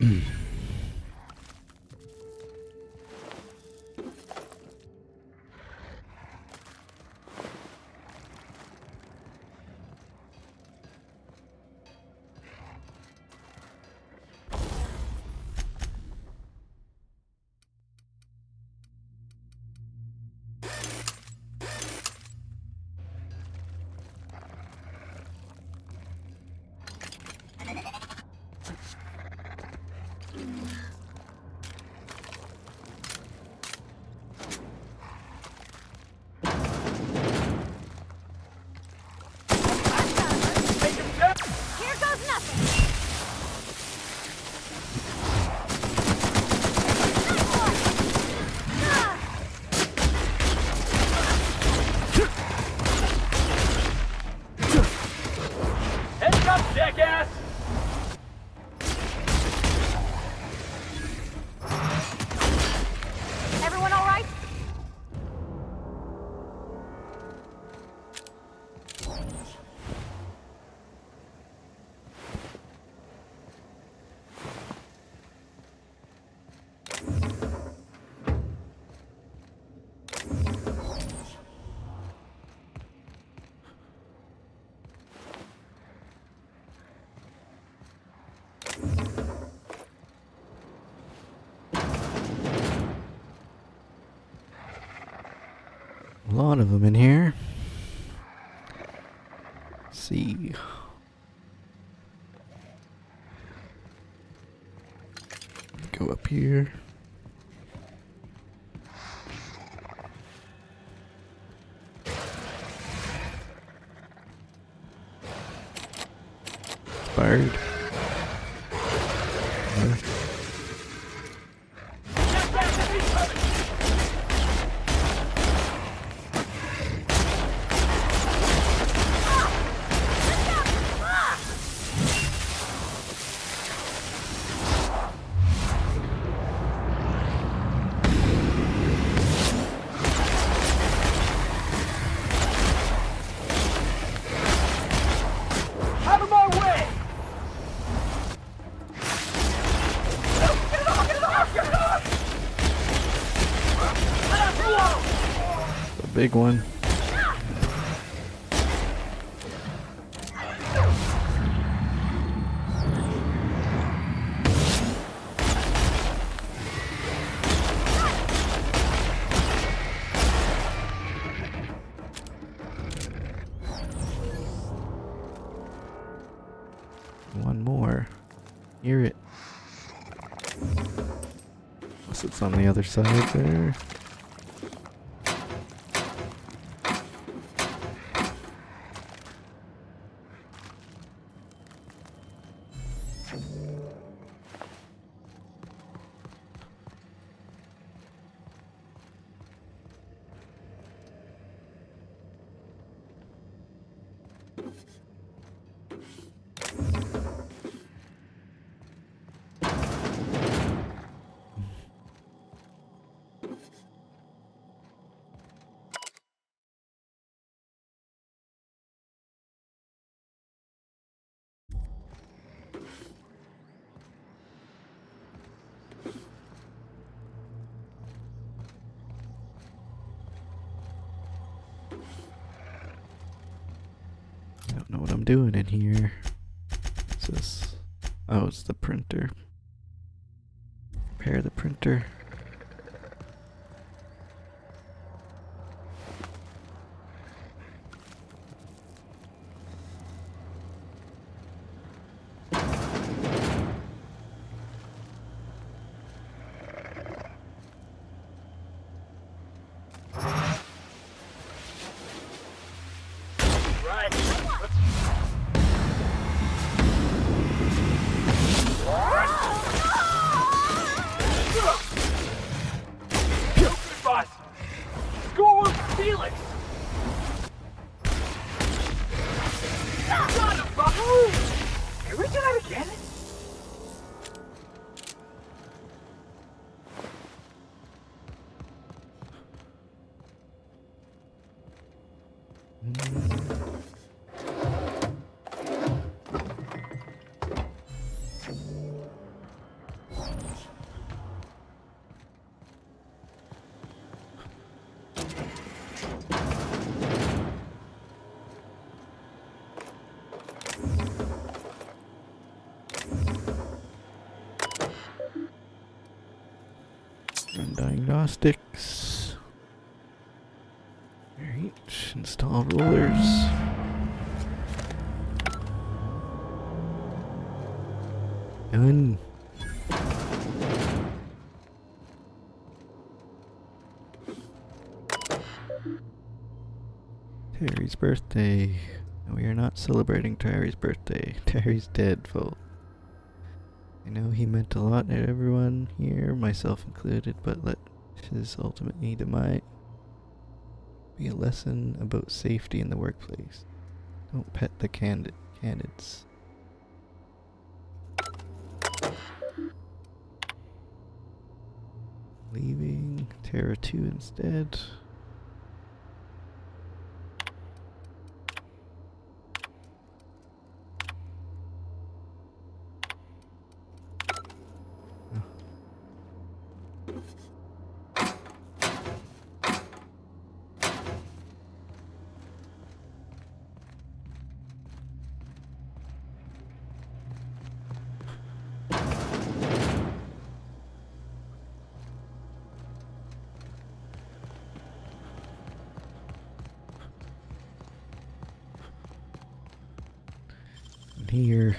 Here goes nothing. Heads up, jackass! Everyone all right? A lot of them in here. Let's see. Go up here. Bird. Out of my way! Get it off! Get it off! Get it off! The big one. One more. Hear it. Unless it's on the other side there. I don't know what I'm doing in here. What's this? Oh, it's the printer. Repair the printer. Right. Run diagnostics. Alright, install rollers. Done. Terry's birthday. No, we are not celebrating Terry's birthday. Terry's dead, folks. I know he meant a lot to everyone here, myself included, but let his ultimate demise be a lesson about safety in the workplace. Don't pet the candidates. Leaving Terra 2 instead. Here.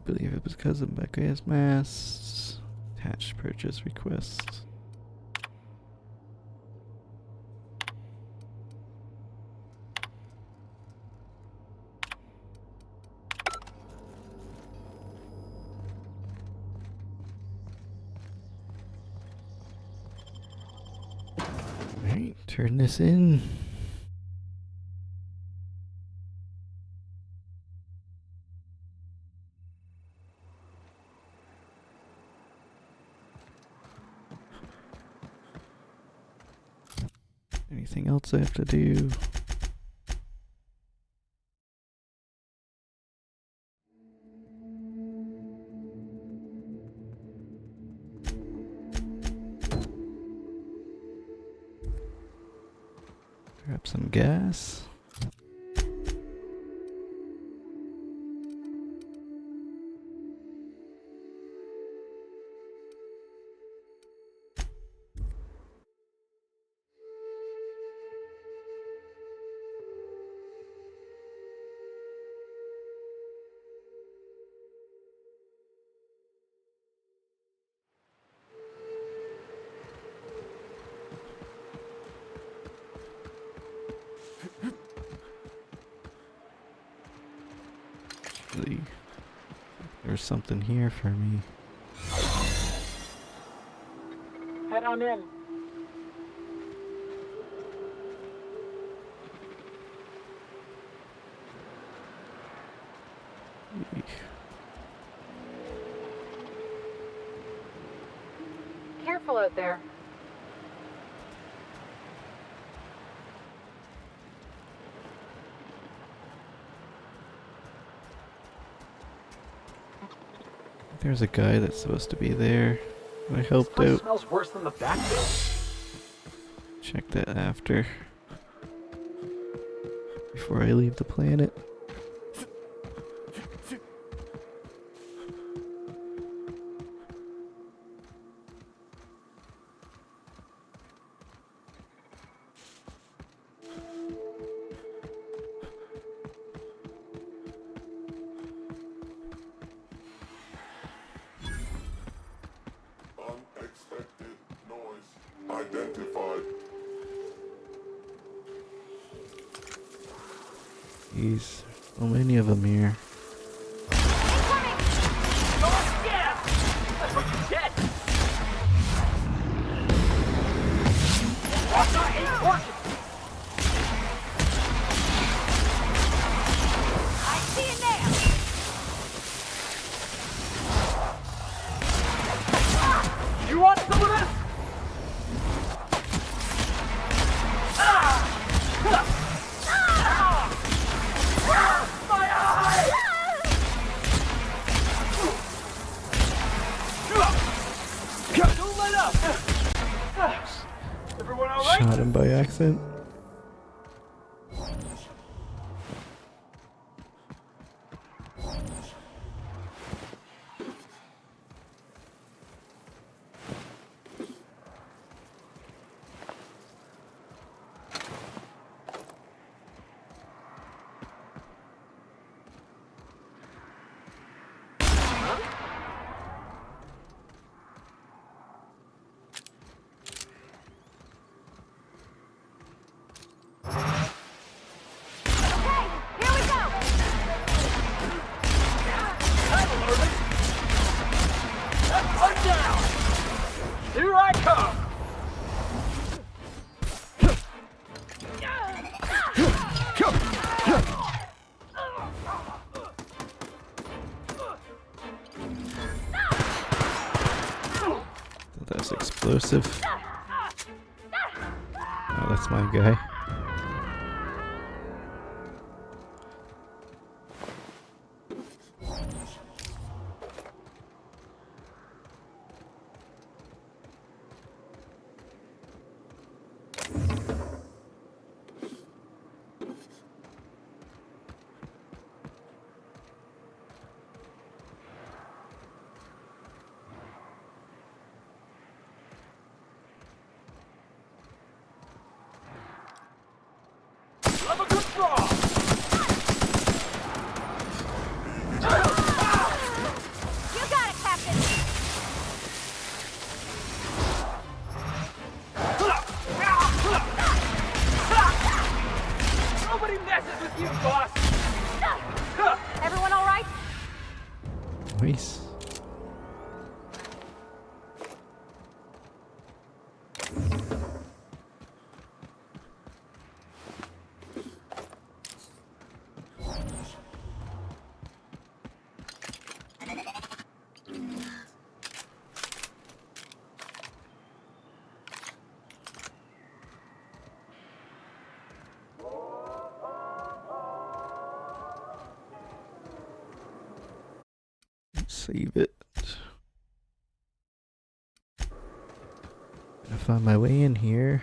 We believe it was because of Becca's mass. Attached purchase request. Alright, turn this in. Anything else I have to do? Grab some gas. There's something here for me. Head on in. Careful out there. There's a guy that's supposed to be there. I helped This out. smells worse than the backfield. Check that after. Before I leave the planet. Unexpected noise identified. Jeez, so many of them here. Oh, yeah! That's what you get! Walker ain't working! I see it now. You want some of this? Shot him by accident. Okay, here we go. I'm alerted. One down. Here I come. That's explosive. Oh, that's my guy. Have a good draw. You got it, Captain. Nobody messes with you, boss. Everyone all right? Nice. Save it. I found my way in here.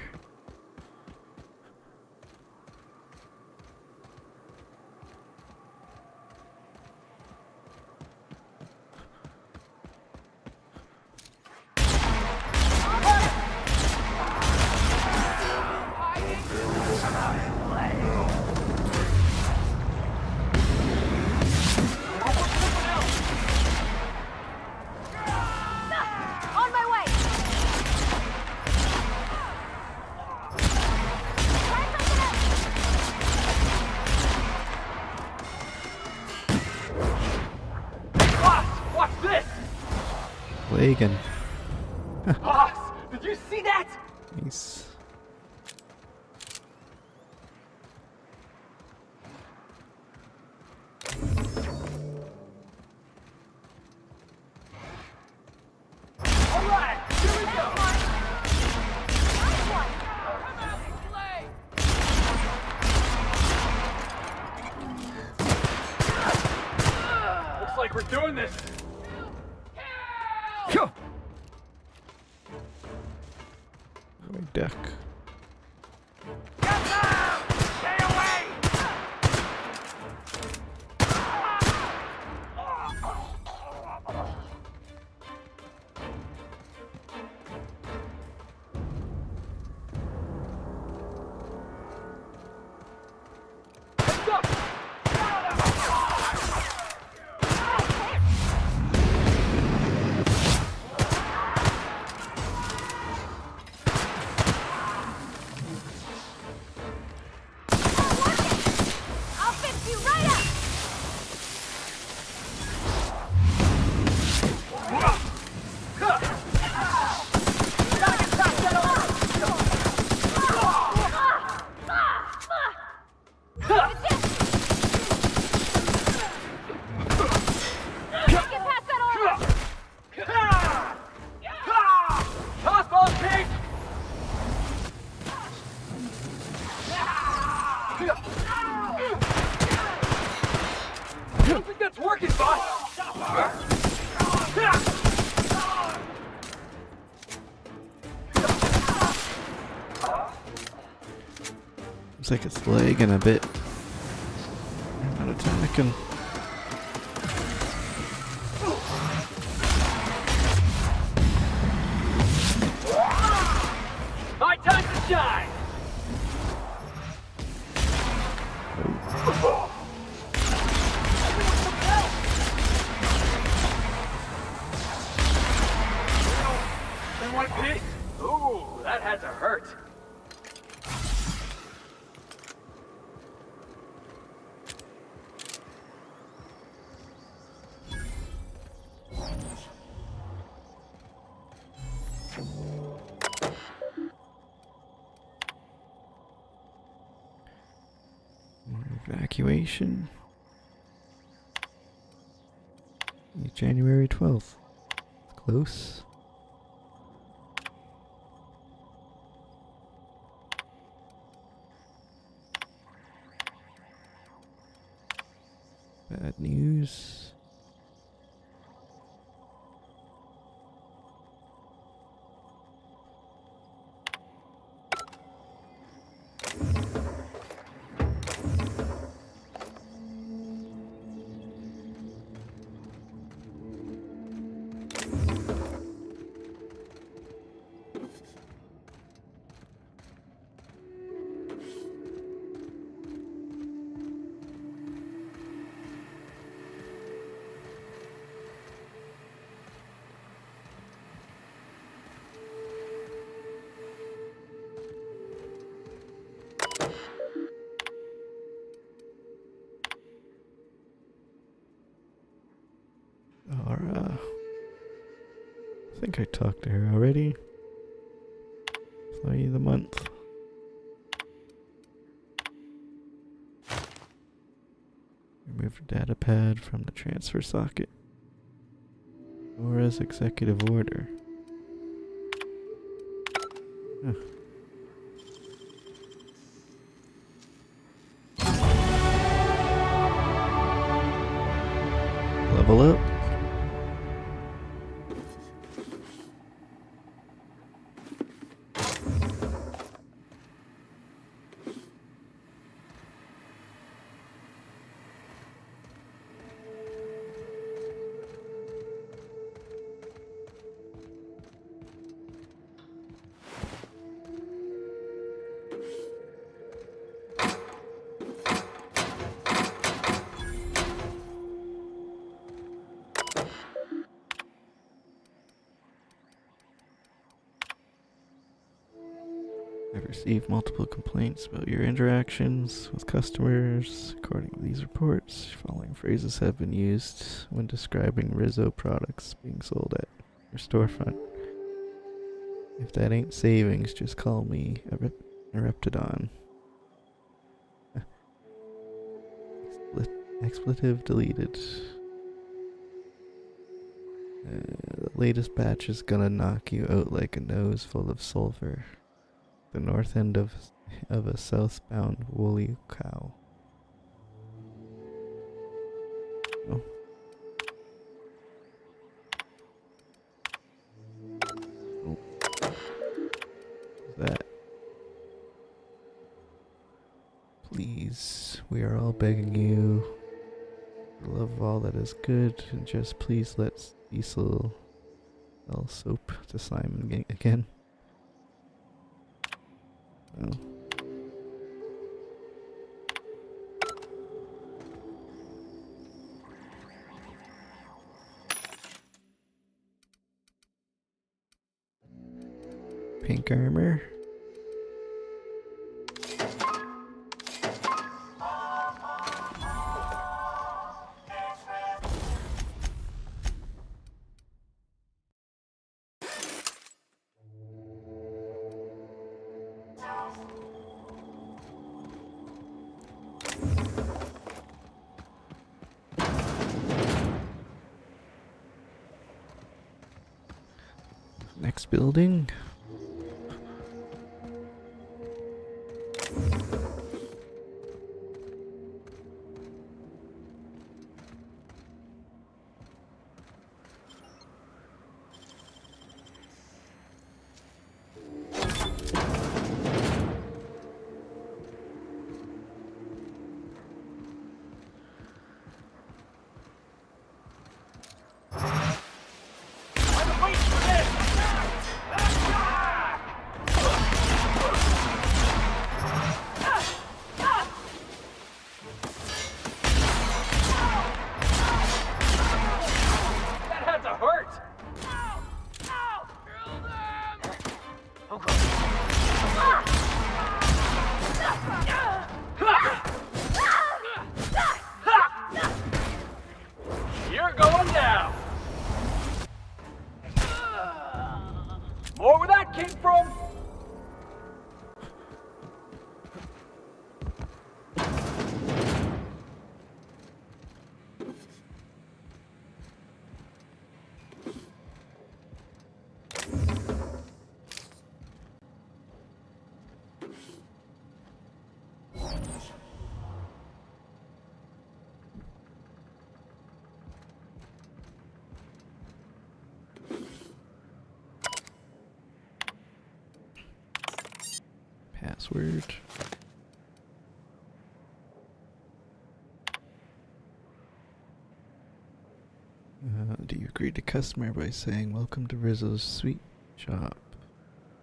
On my way. Try something else. Boss, watch this. Lagan. Boss, did you see that? Nice. All right, here we go. Nice one. Come out and play. Looks like we're doing this. My deck. Stay away. Heads up. I'll fix you right up. Get past that armor. Toss ball, Pete! I don't think that's working, boss! Looks like it's lagging a bit. I'm attacking. My time to shine! In one piece? Ooh, that had to hurt. Evacuation. January 12th. It's close. Bad news. Laura. I think I talked to her already. Employee of the month. Remove data pad from the transfer socket. Laura's executive order. Huh. Level up. I've received multiple complaints about your interactions with customers. According to these reports, following phrases have been used when describing Rizzo products being sold at your storefront. If that ain't savings, just call me Ereptidon. Expletive deleted. The latest batch is gonna knock you out like a nose full of sulfur. The north end of a southbound woolly cow. Oh. Oh. What's that? Please, we are all begging you, for the love of all that is good, and just please let Cecil sell soap to Simon again. Oh. Pink armor. Next building. Password. Do you greet a customer by saying, "Welcome to Rizzo's Sweet Shop.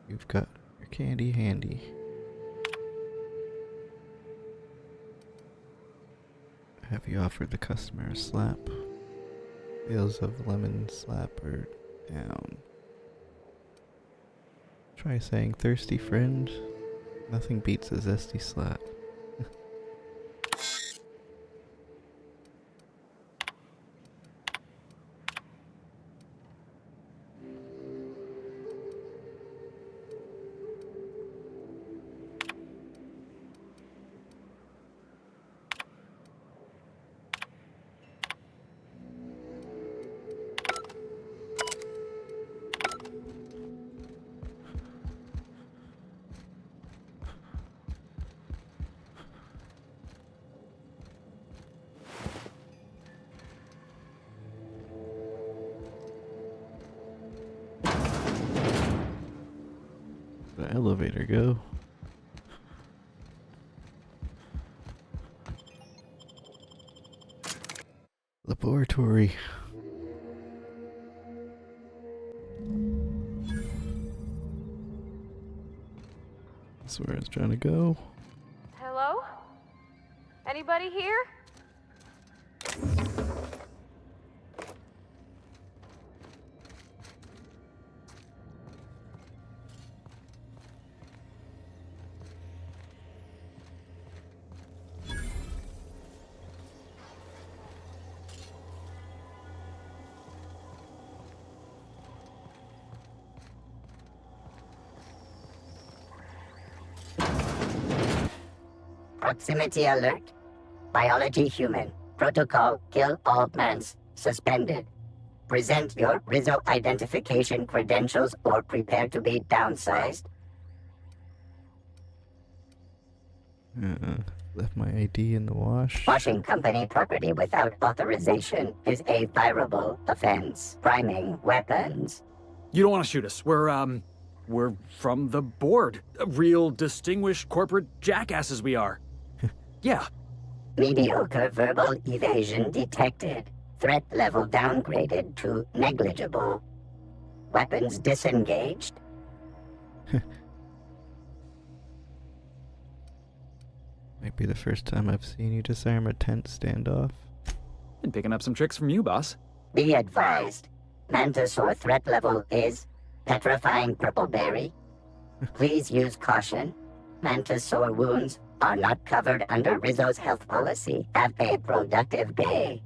You've got your candy handy." Have you offered the customer a slap? Sales of lemon slapper down. Try saying, "Thirsty friend." Nothing beats a zesty slap. The elevator go. Laboratory. That's where I was trying to go. Hello? Anybody here? Proximity alert. Biology human. Protocol kill all plants. Suspended. Present your Rizzo identification credentials or prepare to be downsized. Left my ID in the wash. Washing company property without authorization is a fireable offense. Priming weapons. You don't want to shoot us. We're from the board. Real distinguished corporate jackasses we are. Yeah. Mediocre verbal evasion detected. Threat level downgraded to negligible. Weapons disengaged. Might be the first time I've seen you disarm a tense standoff. Been picking up some tricks from you, boss. Be advised. Mantisaur threat level is petrifying purple berry. Please use caution. Mantisaur wounds are not covered under Rizzo's health policy. Have a productive day.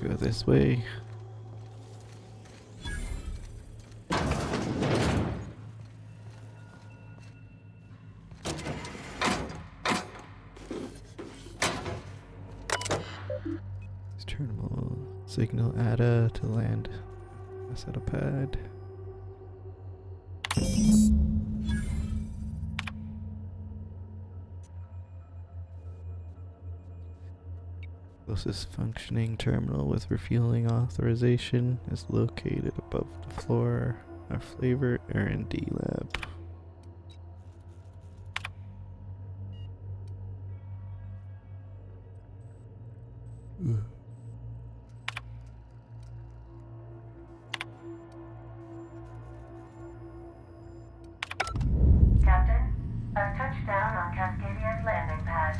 Go this way. Terminal signal ADA to land. Set a pad. Closest functioning terminal with refueling authorization is located above the floor. Our flavor R&D lab. Ugh. Captain, I've touched down on Cascadia's landing pad.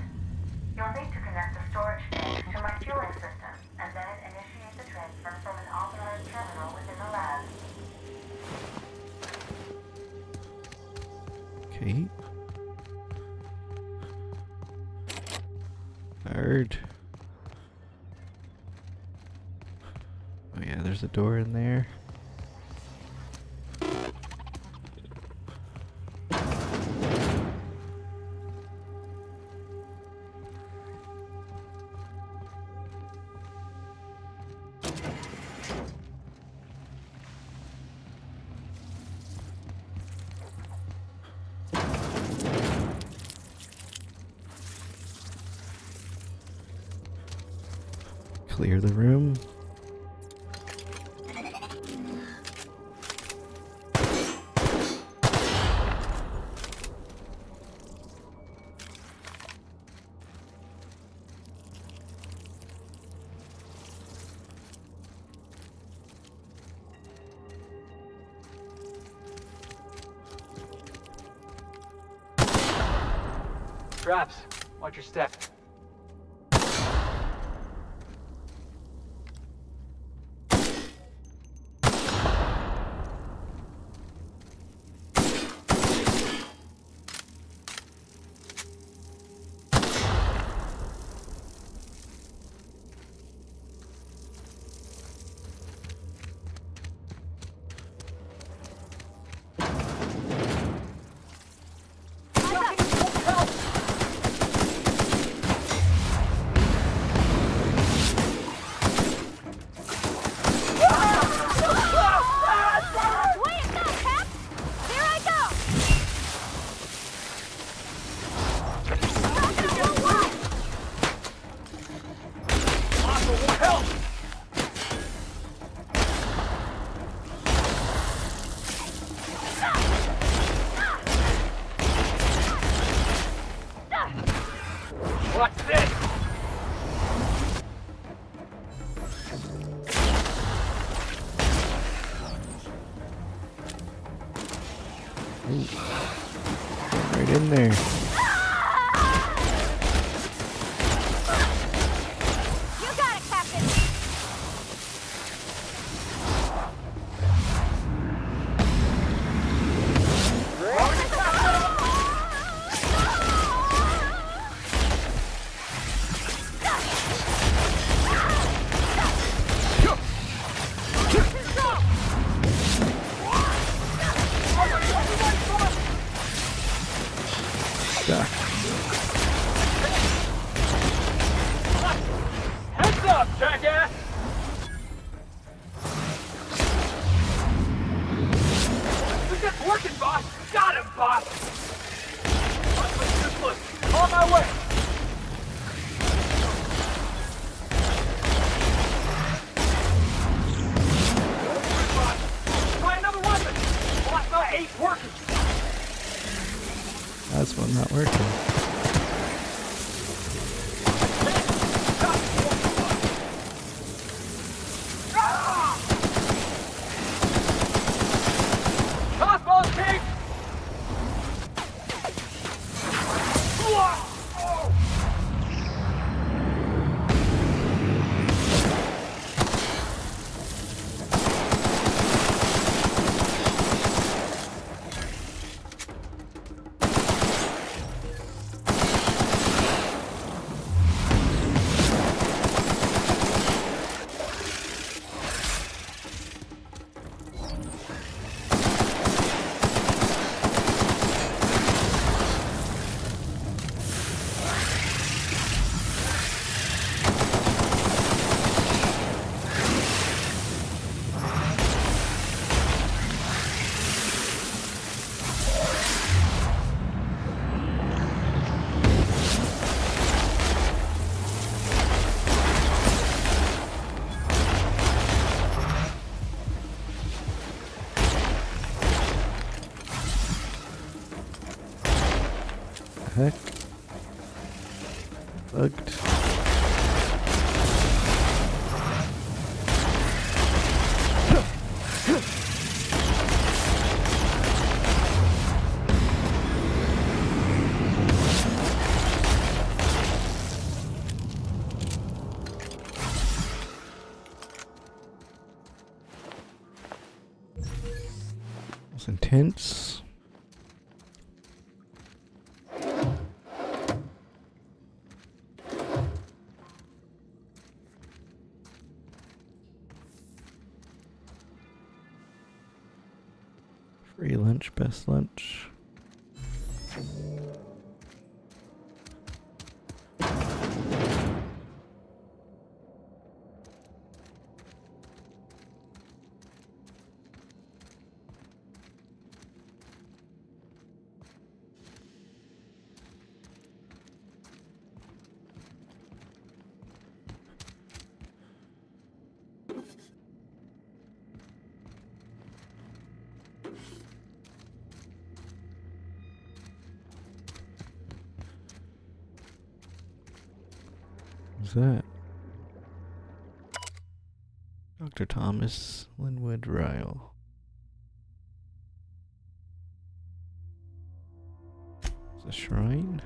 You'll need to connect the storage tank to my fueling system, and then initiate the transfer from an authorized terminal within the lab. Okay. Hard. Oh yeah, there's a door in there. clear the room. Traps. Watch your step. Wait a minute, Cap! Here I go! Rocket won't work! Help! What's this? Right in there. You got it, Captain! Stuck. Heads up, jackass! This is working, boss! Got him, boss! Useless! On my way! Try another weapon! Boss, my eight's working! That's one not working. Crossbows, Pete! Heck? Bugged. It's intense. Free lunch, best lunch. Who's that? Dr. Thomas Linwood Ryle. It's a shrine?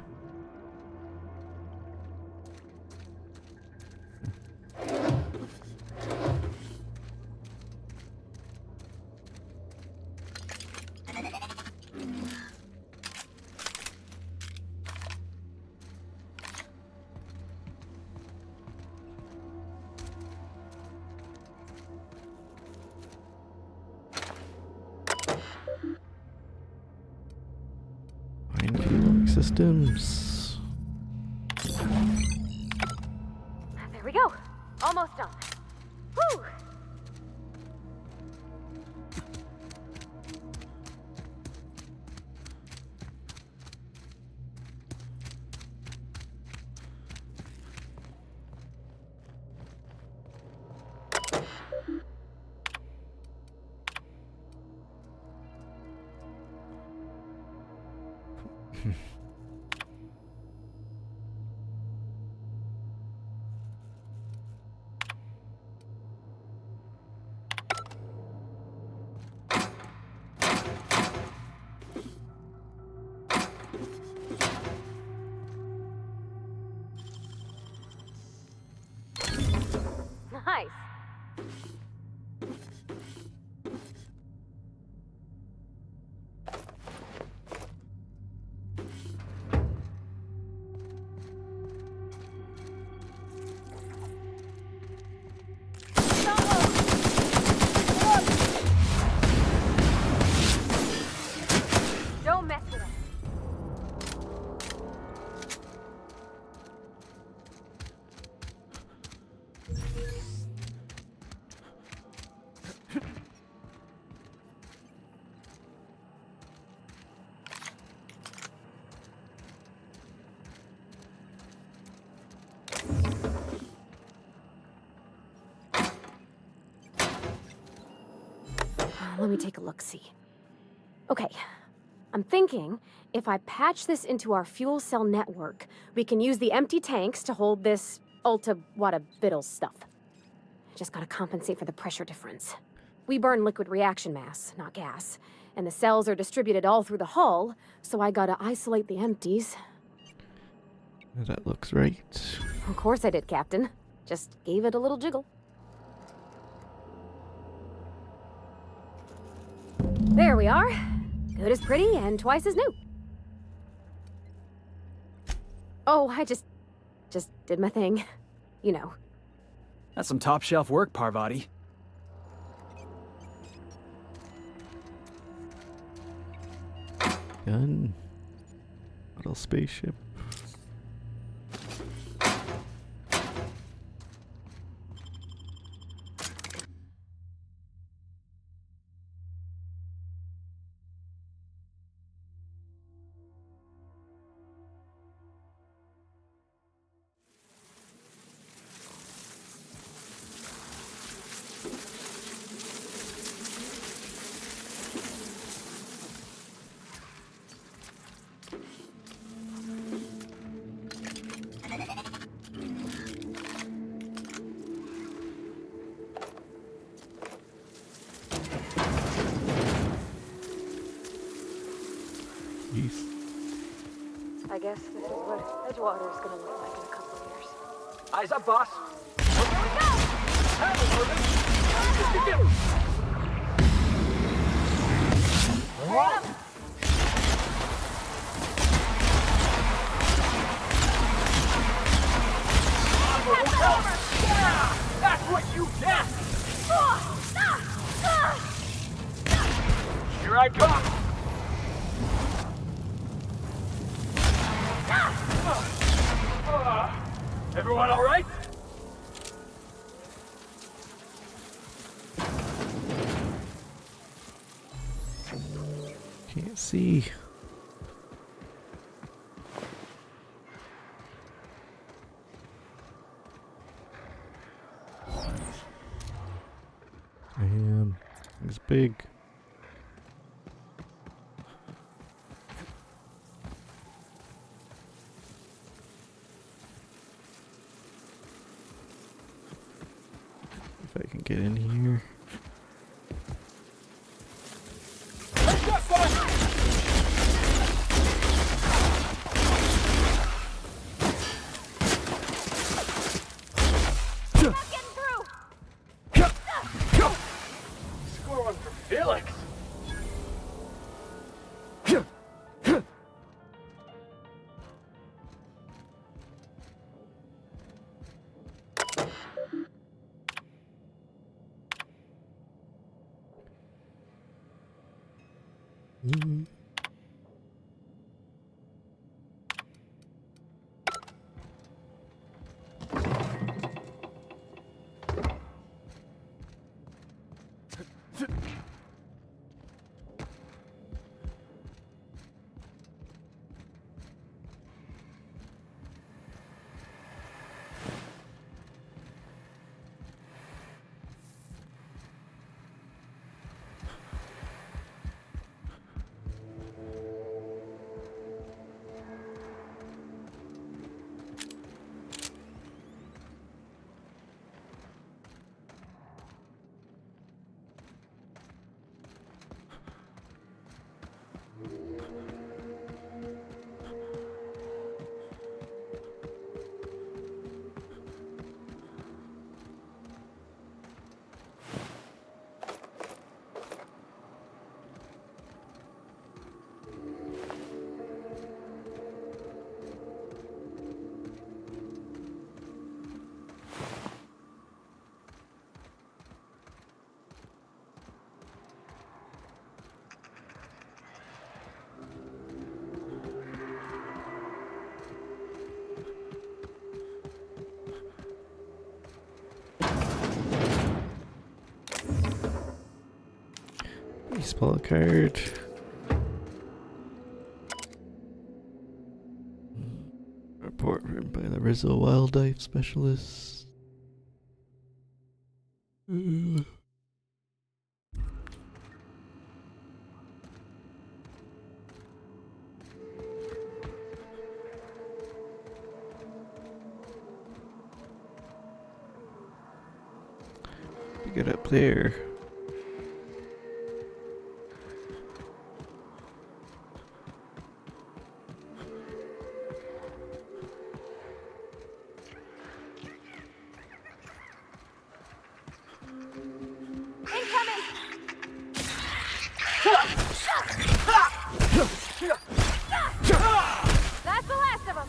Fine fueling systems. There we go. Almost done. Whew! Nice. Don't mess with it. Let me take a look-see. Okay, I'm thinking if I patch this into our fuel cell network, we can use the empty tanks to hold this ulta-wada-biddle stuff. Just gotta compensate for the pressure difference. We burn liquid reaction mass, not gas, and the cells are distributed all through the hull, so I gotta isolate the empties. That looks right. Of course I did, Captain. Just gave it a little jiggle. There we are. Good as pretty and twice as new. Oh, I just did my thing. You know. That's some top shelf work, Parvati. Gun. Little spaceship. Jeez. I guess this is what Edgewater is gonna look like in a couple of years. Eyes up, boss. That's what you get! Here I come! Everyone all right? Can't see. Damn, it's big. I can get in here. Score one for Felix. Baseball card. Report written by the Rizzo Wildlife Specialist. Get up there. That's the last of them.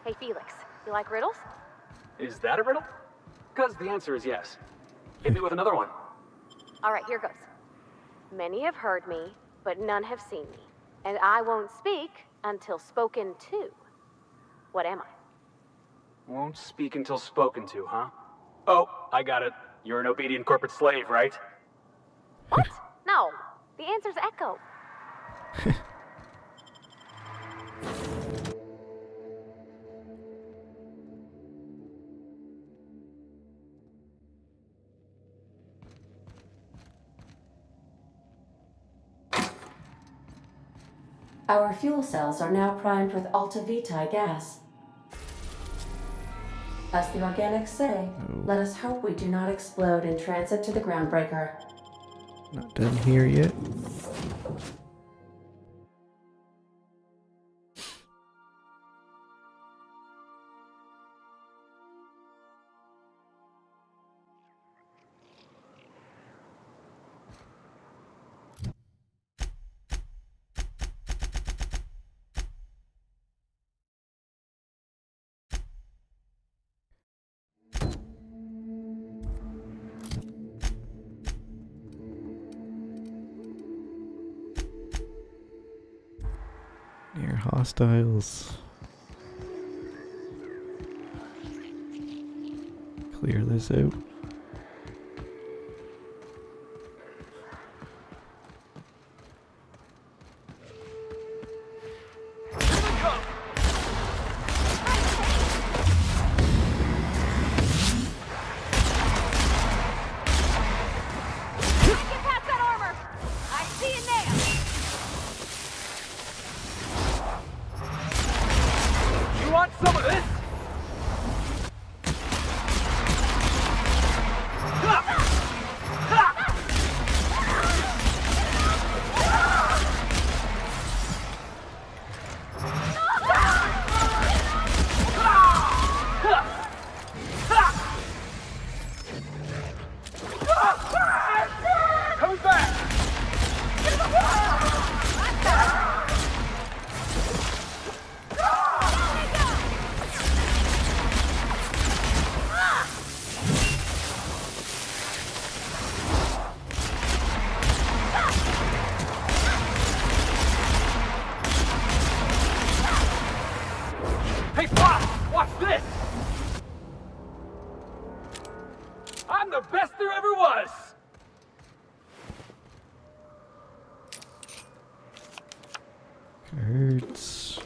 Hey, Felix, you like riddles? Is that a riddle? Because the answer is yes. Hit me with another one. All right, here goes. Many have heard me, but none have seen me. And I won't speak until spoken to. What am I? Won't speak until spoken to, huh? Oh, I got it. You're an obedient corporate slave, right? What? No. The answer's Echo. Our fuel cells are now primed with Alta Vitae gas. As the organics say, let us hope we do not explode in transit to the groundbreaker. Not done here yet. Near hostiles. Clear this out. some of this? Coming back! Hey, Boss! Watch this! I'm the best there ever was! Hurts.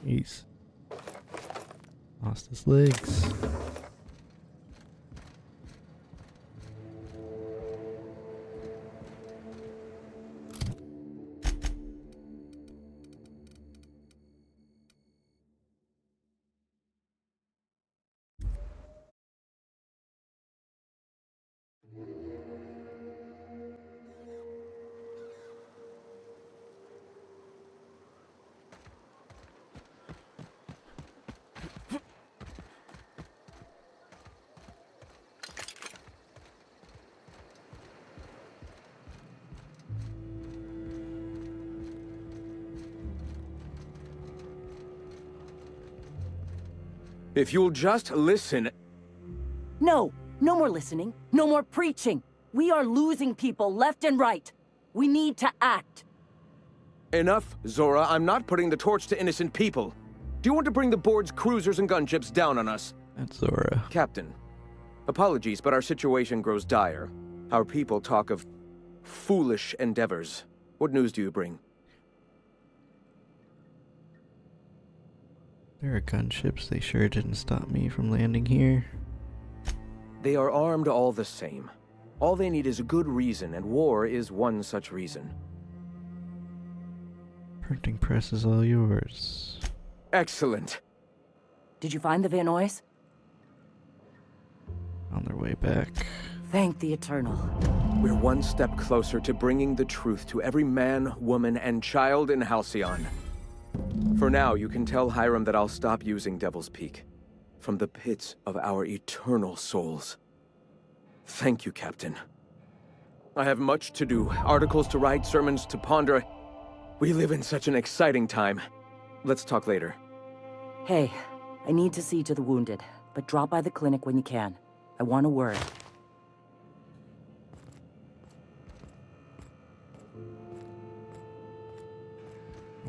Jeez. Lost his legs. If you'll just listen... No, no more listening, no more preaching. We are losing people left and right. We need to act. Enough, Zora. I'm not putting the torch to innocent people. Do you want to bring the board's cruisers and gunships down on us? That's Zora. Captain, apologies, but our situation grows dire. Our people talk of foolish endeavors. What news do you bring? There are gunships. They sure didn't stop me from landing here. They are armed all the same. All they need is a good reason, and war is one such reason. Printing press is all yours. Excellent. Did you find the Vanois? On their way back. Thank the Eternal. We're one step closer to bringing the truth to every man, woman, and child in Halcyon. For now, you can tell Hiram that I'll stop using Devil's Peak. From the pits of our eternal souls. Thank you, Captain. I have much to do. Articles to write, sermons to ponder. We live in such an exciting time. Let's talk later. Hey, I need to see to the wounded, but drop by the clinic when you can. I want a word.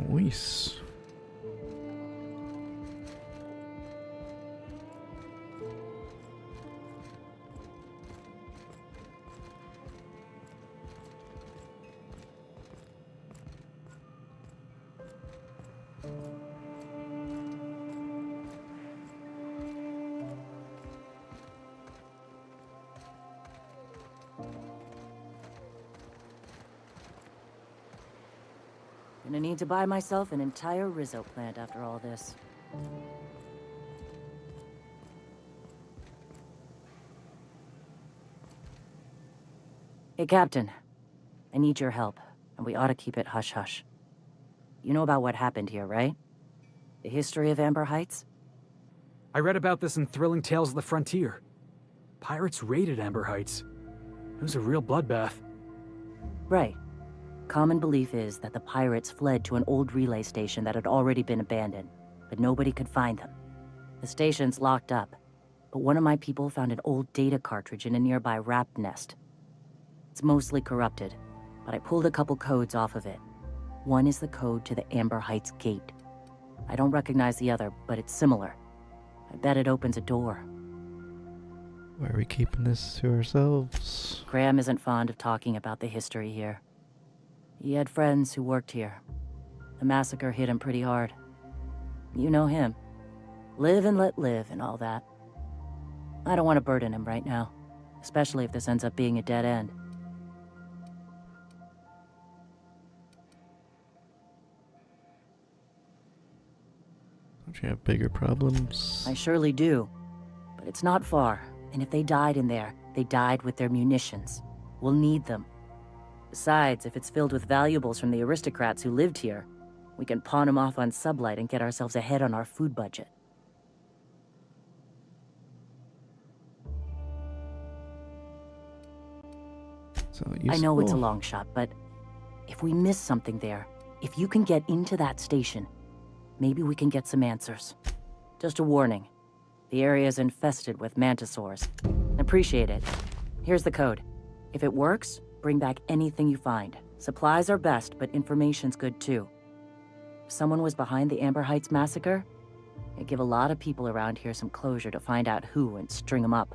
Nice. Gonna need to buy myself an entire Rizzo plant after all this. Hey, Captain. I need your help, and we ought to keep it hush-hush. You know about what happened here, right? The history of Amber Heights? I read about this in Thrilling Tales of the Frontier. Pirates raided Amber Heights. It was a real bloodbath. Right. Common belief is that the pirates fled to an old relay station that had already been abandoned, but nobody could find them. The station's locked up, but one of my people found an old data cartridge in a nearby rap nest. It's mostly corrupted, but I pulled a couple codes off of it. One is the code to the Amber Heights gate. I don't recognize the other, but it's similar. I bet it opens a door. Why are we keeping this to ourselves? Graham isn't fond of talking about the history here. He had friends who worked here. The massacre hit him pretty hard. You know him. Live and let live and all that. I don't want to burden him right now, especially if this ends up being a dead end. Don't you have bigger problems? I surely do. But it's not far, and if they died in there, they died with their munitions. We'll need them. Besides, if it's filled with valuables from the aristocrats who lived here, we can pawn them off on Sublight and get ourselves ahead on our food budget. So I know it's a useful. long shot, but if we miss something there, if you can get into that station, maybe we can get some answers. Just a warning. The area is infested with mantisaurs. Appreciate it. Here's the code. If it works, bring back anything you find. Supplies are best, but information's good too. If someone was behind the Amber Heights massacre, it'd give a lot of people around here some closure to find out who and string them up.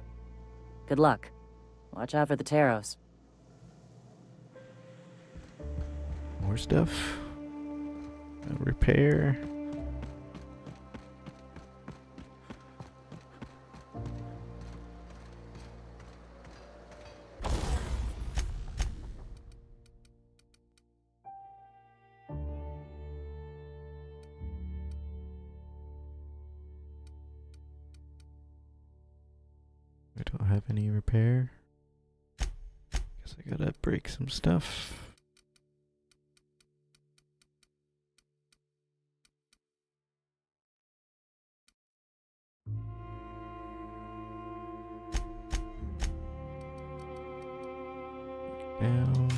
Good luck. Watch out for the Taros. More stuff. Repair. I don't have any repair. Guess I gotta break some stuff. Down.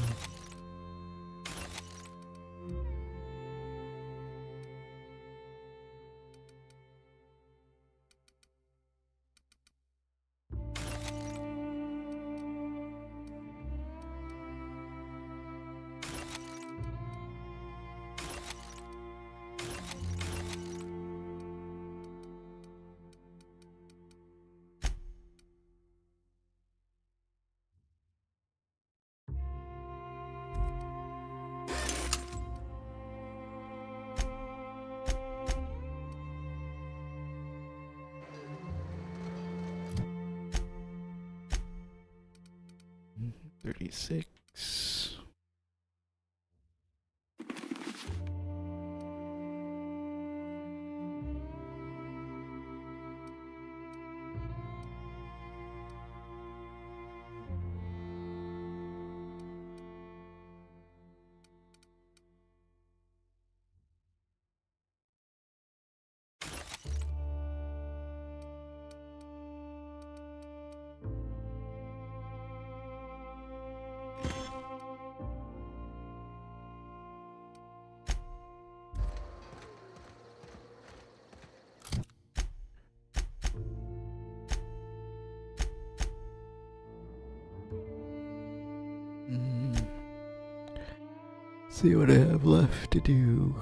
Mhm. 36. See what I have left to do.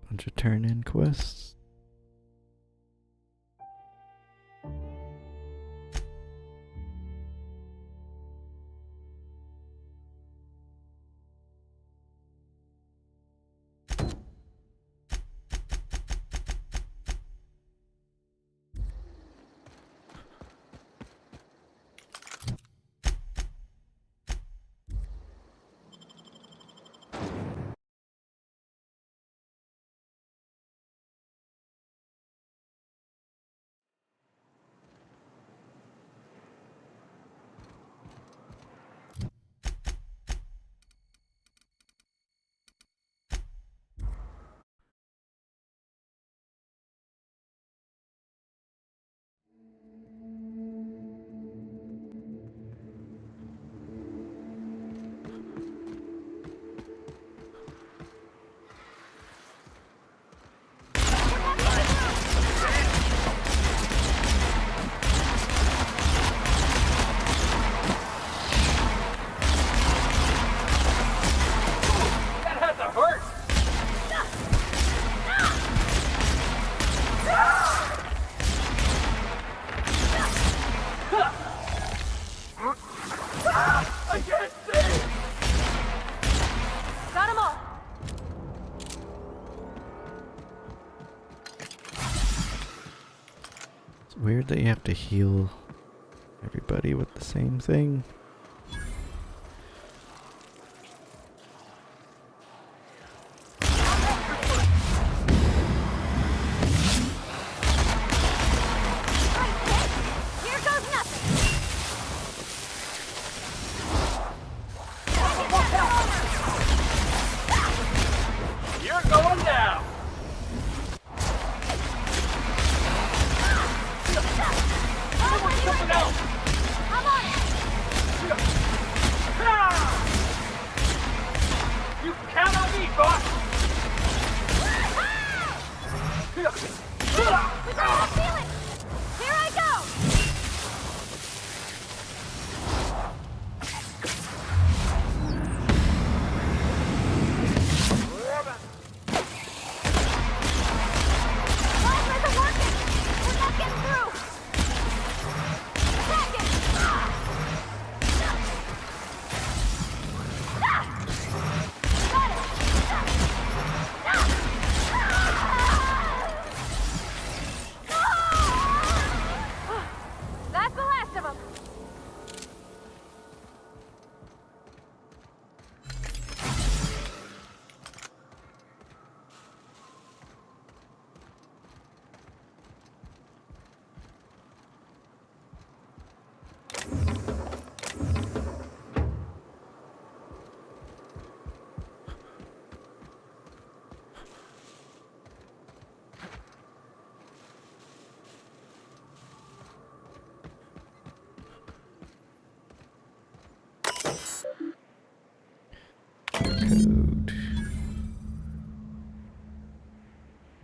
Bunch of turn-in quests. weird that you have to heal everybody with the same thing. Here goes nothing! You're going down! Something else! I'm on it! You count on me, boss! We gotta feel it! Here I go! Plasma isn't working! We're not getting through! Attack it! Got it! That's the last of them! Code.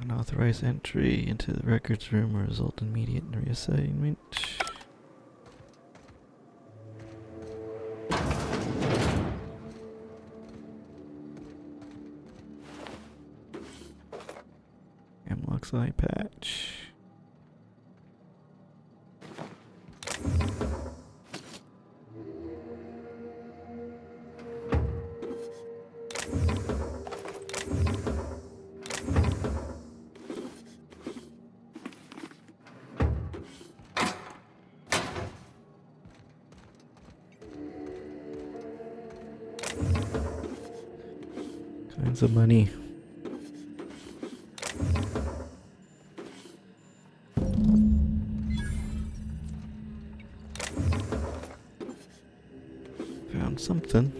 Unauthorized entry into the records room will result in immediate reassignment. Hemlock's eye patch. Kinds of money. Found something.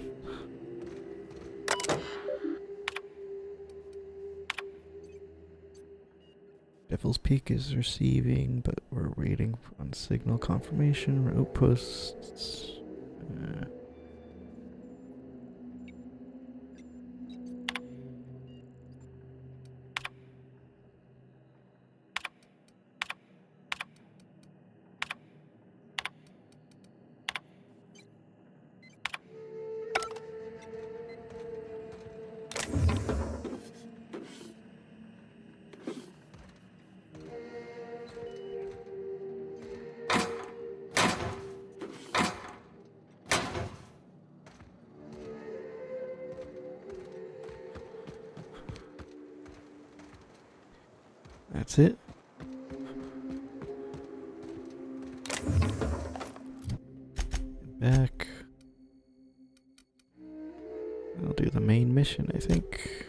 Devil's Peak is receiving, but we're waiting on signal confirmation. Outposts. That's it. Back. I'll do the main mission, I think.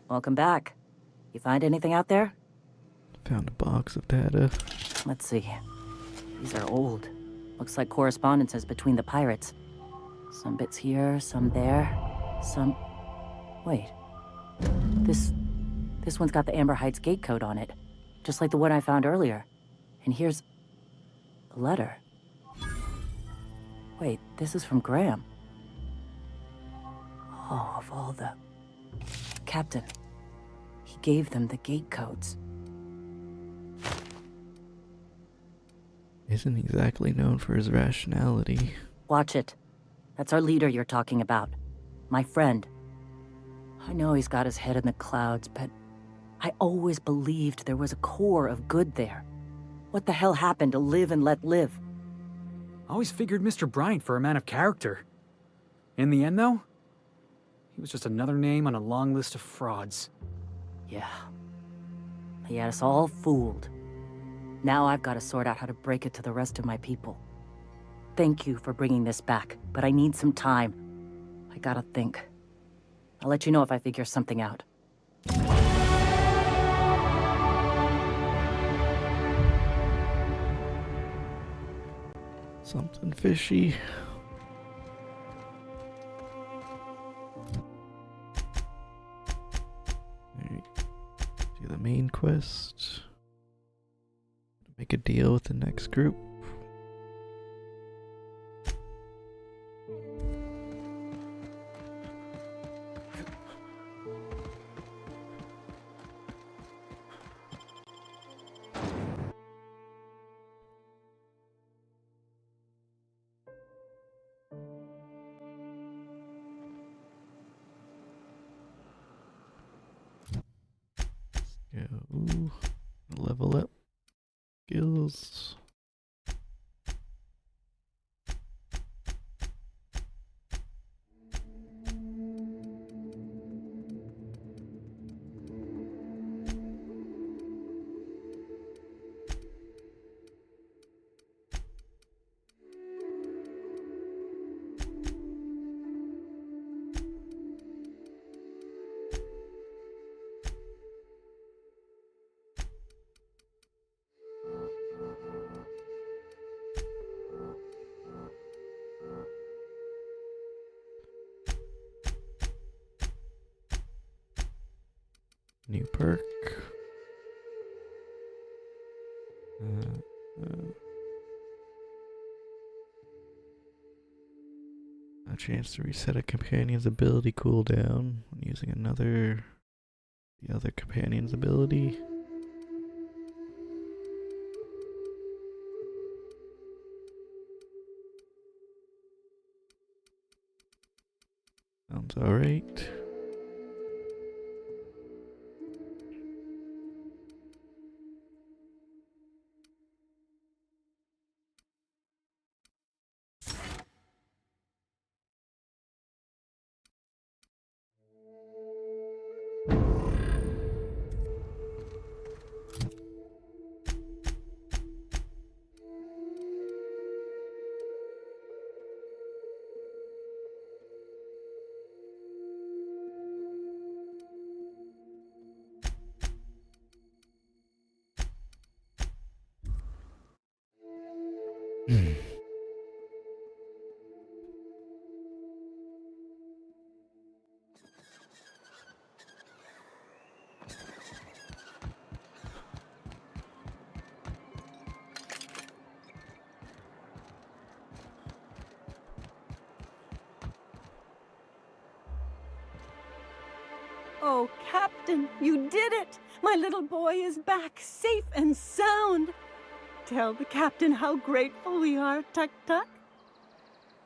Welcome back. You find anything out there? Found a box of data. Let's see. These are old. Looks like correspondences between the pirates. Some bits here, some there, some... Wait. This one's got the Amber Heights gate code on it. Just like the one I found earlier. And here's... a letter. Wait, this is from Graham. Oh, of all the... Captain. He gave them the gate codes. Isn't exactly known for his rationality. Watch it. That's our leader you're talking about. My friend. I know he's got his head in the clouds, but I always believed there was a core of good there. What the hell happened to live and let live? I always figured Mr. Bryant for a man of character. In the end, though, he was just another name on a long list of frauds. Yeah. He had us all fooled. Now I've got to sort out how to break it to the rest of my people. Thank you for bringing this back, but I need some time. I gotta think. I'll let you know if I figure something out. Something fishy. Alright. Do the main quest. Make a deal with the next group. Go. Level up. Skills. New perk. A chance to reset a companion's ability cooldown when using the other companion's ability. Sounds alright. Oh, Captain, you did it! My little boy is back, safe and sound! Tell the Captain how grateful we are, Tuk Tuk.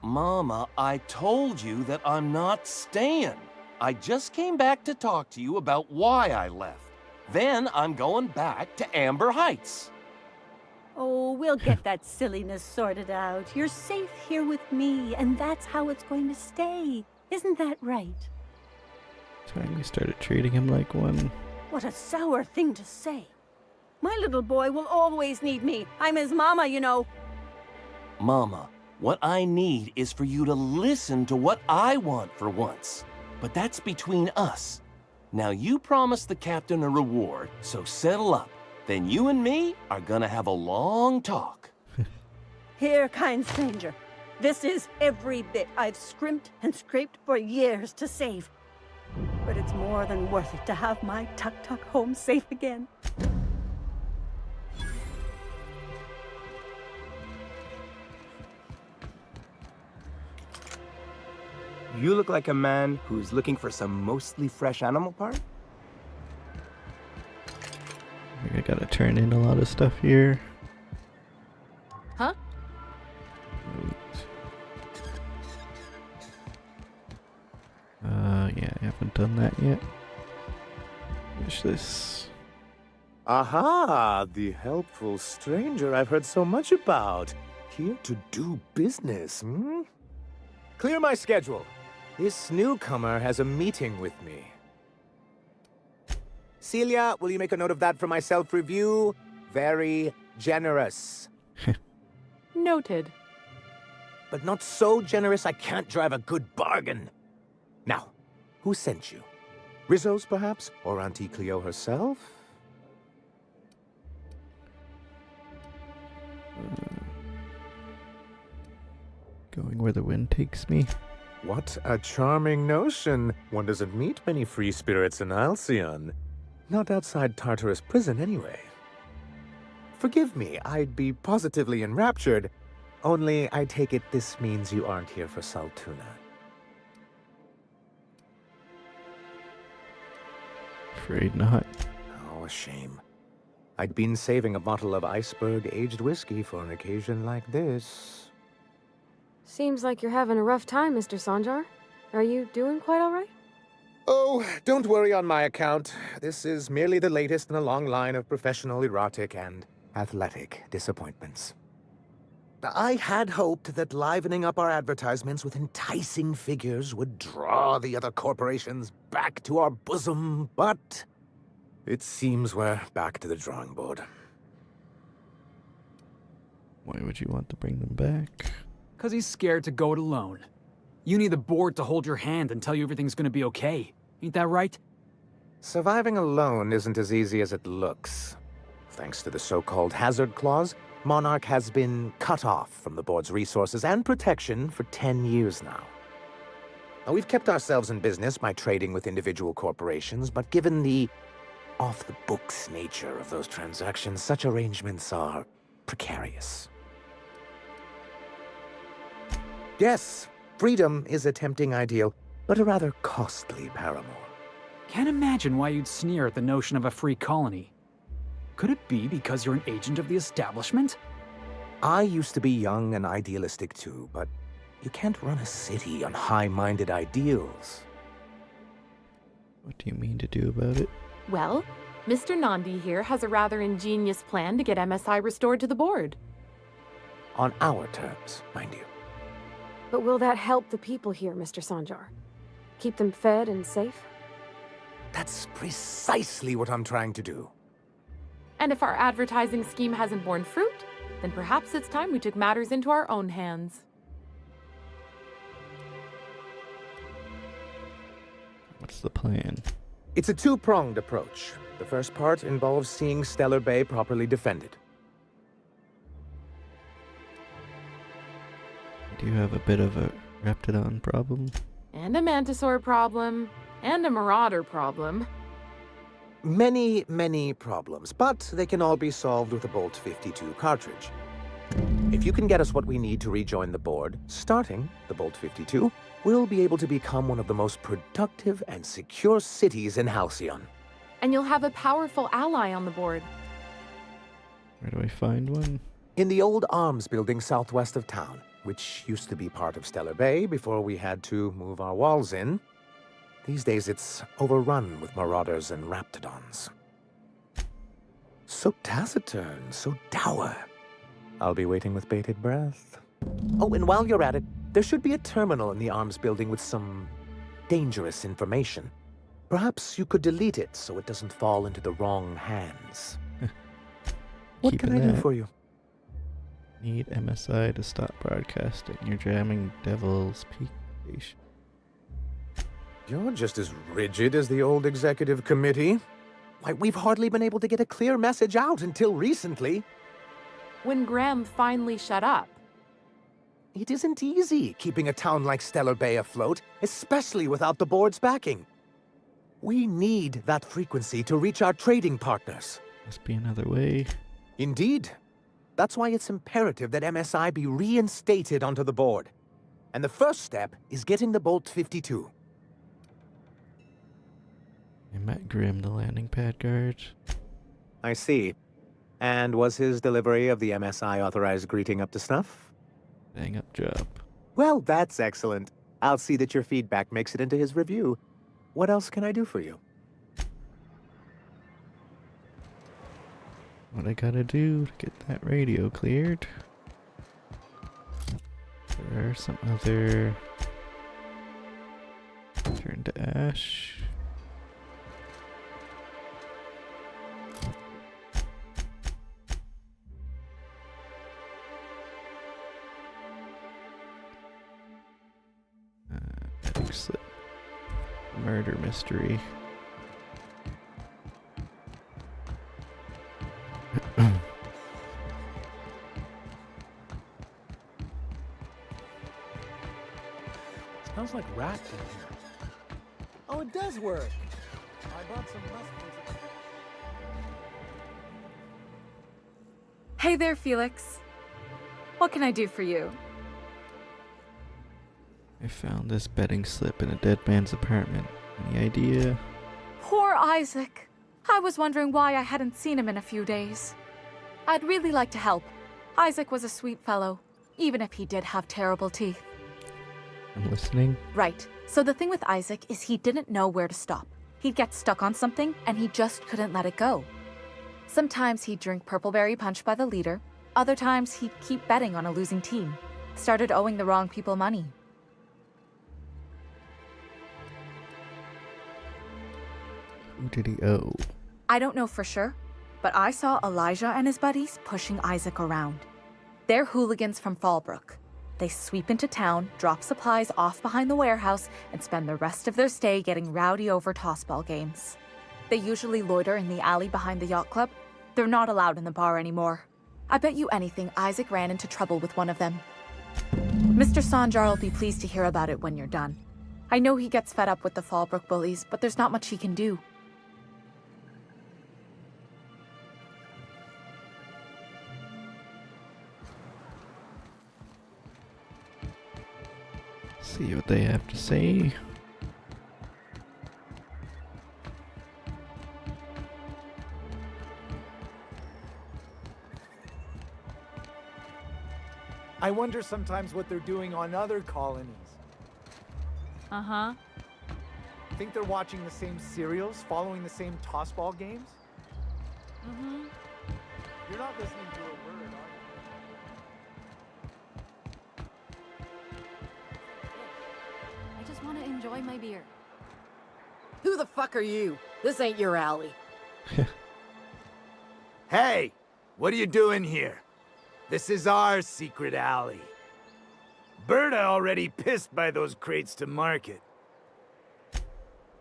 Mama, I told you that I'm not staying. I just came back to talk to you about why I left. Then I'm going back to Amber Heights. Oh, we'll get that silliness sorted out. You're safe here with me, and that's how it's going to stay. Isn't that right? Time we started treating him like one. What a sour thing to say. My little boy will always need me. I'm his mama, you know. Mama, what I need is for you to listen to what I want for once. But that's between us. Now you promised the Captain a reward, so settle up. Then you and me are gonna have a long talk. Here, kind stranger. This is every bit I've scrimped and scraped for years to save. But it's more than worth it to have my Tuk Tuk home safe again. You look like a man who's looking for some mostly fresh animal part? I think I gotta turn in a lot of stuff here. Huh? Yeah, I haven't done that yet. Finish this. Aha, the helpful stranger I've heard so much about. Here to do business, hmm? Clear my schedule. This newcomer has a meeting with me. Celia, will you make a note of that for my self-review? Very generous. Noted. But not so generous I can't drive a good bargain. Now, who sent you? Rizzo's, perhaps? Or Auntie Cleo herself? Going where the wind takes me. What a charming notion. One doesn't meet many free spirits in Halcyon. Not outside Tartarus prison, anyway. Forgive me, I'd be positively enraptured. Only, I take it this means you aren't here for Saltuna. Afraid not. Oh, a shame. I'd been saving a bottle of iceberg-aged whiskey for an occasion like this. Seems like you're having a rough time, Mr. Sanjar. Are you doing quite all right? Oh, don't worry on my account. This is merely the latest in a long line of professional erotic and athletic disappointments. I had hoped that livening up our advertisements with enticing figures would draw the other corporations back to our bosom, but it seems we're back to the drawing board. Why would you want to bring them back? 'Cause he's scared to go it alone. You need the board to hold your hand and tell you everything's gonna be okay. Ain't that right? Surviving alone isn't as easy as it looks. Thanks to the so-called hazard clause, Monarch has been cut off from the board's resources and protection for 10 years now. Now, we've kept ourselves in business by trading with individual corporations, but given the off-the-books nature of those transactions, such arrangements are precarious. Yes, freedom is a tempting ideal, but a rather costly paramour. Can't imagine why you'd sneer at the notion of a free colony. Could it be because you're an agent of the establishment? I used to be young and idealistic too, but you can't run a city on high-minded ideals. What do you mean to do about it? Well, Mr. Nandi here has a rather ingenious plan to get MSI restored to the board. On our terms, mind you. But will that help the people here, Mr. Sanjar? Keep them fed and safe? That's precisely what I'm trying to do. And if our advertising scheme hasn't borne fruit, then perhaps it's time we took matters into our own hands. What's the plan? It's a two-pronged approach. The first part involves seeing Stellar Bay properly defended. Do you have a bit of a Raptidon problem? And a Mantisaur problem. And a Marauder problem. Many, many problems, but they can all be solved with a Bolt 52 cartridge. If you can get us what we need to rejoin the board, starting the Bolt 52, we'll be able to become one of the most productive and secure cities in Halcyon. And you'll have a powerful ally on the board. Where do I find one? In the old arms building southwest of town, which used to be part of Stellar Bay before we had to move our walls in. These days it's overrun with marauders and raptidons. So taciturn, so dour. I'll be waiting with bated breath. Oh, and while you're at it, there should be a terminal in the arms building with some dangerous information. Perhaps you could delete it so it doesn't fall into the wrong hands. What can I do for you? Need MSI to stop broadcasting. You're jamming Devil's Peak Station. You're just as rigid as the old executive committee. Why, we've hardly been able to get a clear message out until recently. When Graham finally shut up. It isn't easy keeping a town like Stellar Bay afloat, especially without the board's backing. We need that frequency to reach our trading partners. Must be another way. Indeed. That's why it's imperative that MSI be reinstated onto the board. And the first step is getting the Bolt 52. I met Grim, the landing pad guard. I see. And was his delivery of the MSI authorized greeting up to snuff? Bang up job. Well, that's excellent. I'll see that your feedback makes it into his review. What else can I do for you? What I gotta do to get that radio cleared? There are some other... Turn to ash. Betting slip. Murder mystery. Smells like rat in here. Oh, it does work. I bought some muscles. Hey there, Felix. What can I do for you? I found this betting slip in a dead man's apartment. Any idea? Poor Isaac. I was wondering why I hadn't seen him in a few days. I'd really like to help. Isaac was a sweet fellow, even if he did have terrible teeth. I'm listening. Right. So the thing with Isaac is he didn't know where to stop. He'd get stuck on something, and he just couldn't let it go. Sometimes he'd drink Purpleberry Punch by the liter. Other times he'd keep betting on a losing team. Started owing the wrong people money. Who did he owe? I don't know for sure, but I saw Elijah and his buddies pushing Isaac around. They're hooligans from Fallbrook. They sweep into town, drop supplies off behind the warehouse, and spend the rest of their stay getting rowdy over tossball games. They usually loiter in the alley behind the yacht club. They're not allowed in the bar anymore. I bet you anything Isaac ran into trouble with one of them. Mr. Sanjar will be pleased to hear about it when you're done. I know he gets fed up with the Fallbrook bullies, but there's not much he can do. See what they have to say. I wonder sometimes what they're doing on other colonies. Uh-huh. Think they're watching the same serials, following the same tossball games? Mm-hmm. You're not listening to a word, are you? I just want to enjoy my beer. Who the fuck are you? This ain't your alley. Hey, what are you doing here? This is our secret alley. Berta already pissed by those crates to market.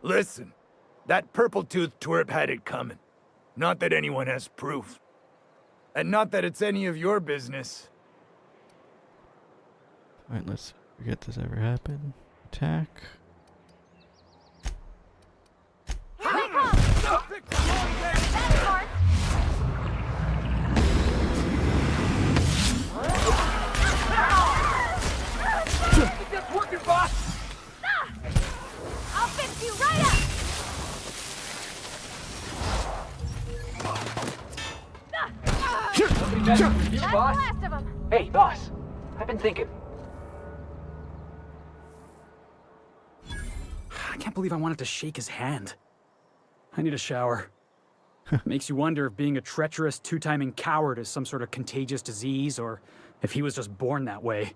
Listen, that purple-toothed twerp had it coming. Not that anyone has proof. And not that it's any of your business. Alright, let's forget this ever happened. Attack. Just working, boss! I'll fix you right up! That's the last of them! Hey, boss. I've been thinking. I can't believe I wanted to shake his hand. I need a shower. Makes you wonder if being a treacherous, two-timing coward is some sort of contagious disease, or if he was just born that way.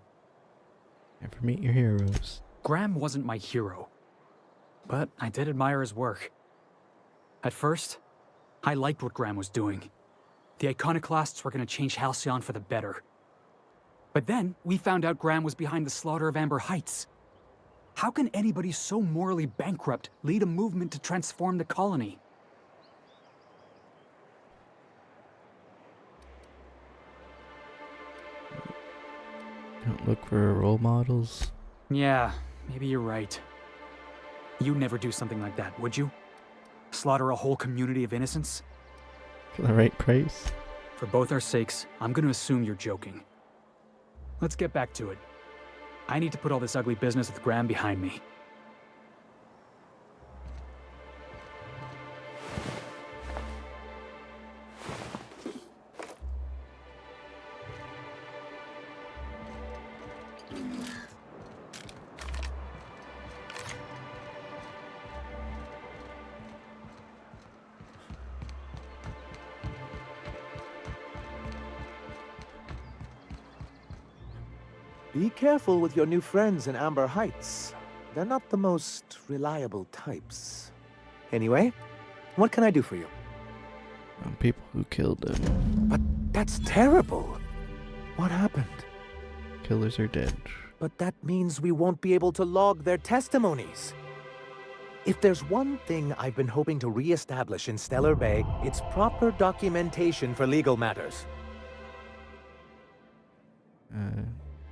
Never meet your heroes. Graham wasn't my hero, but I did admire his work. At first, I liked what Graham was doing. The Iconoclasts were going to change Halcyon for the better. But then, we found out Graham was behind the slaughter of Amber Heights. How can anybody so morally bankrupt lead a movement to transform the colony? Don't look for role models. Yeah, maybe you're right. You'd never do something like that, would you? Slaughter a whole community of innocents? For the right price. For both our sakes, I'm going to assume you're joking. Let's get back to it. I need to put all this ugly business with Graham behind me. Be careful with your new friends in Amber Heights. They're not the most reliable types. Anyway, what can I do for you? People who killed him. But that's terrible. What happened? Killers are dead. But that means we won't be able to log their testimonies. If there's one thing I've been hoping to re-establish in Stellar Bay, it's proper documentation for legal matters.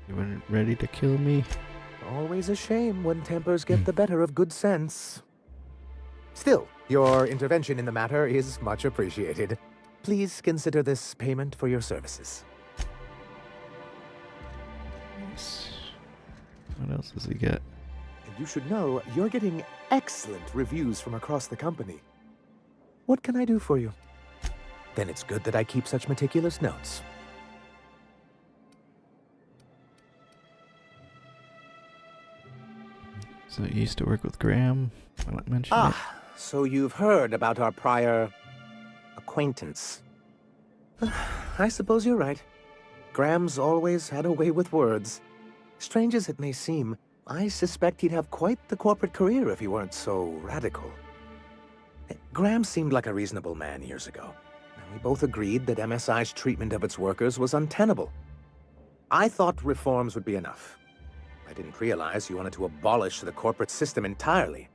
You weren't ready to kill me? Always a shame when tempers get the better of good sense. Still, your intervention in the matter is much appreciated. Please consider this payment for your services. Yes. What else does he get? And you should know, you're getting excellent reviews from across the company. What can I do for you? Then it's good that I keep such meticulous notes. So you used to work with Graham? Well, I mentioned it. So you've heard about our prior acquaintance. I suppose you're right. Graham's always had a way with words. Strange as it may seem, I suspect he'd have quite the corporate career if he weren't so radical. Graham seemed like a reasonable man years ago. We both agreed that MSI's treatment of its workers was untenable. I thought reforms would be enough. I didn't realize you wanted to abolish the corporate system entirely.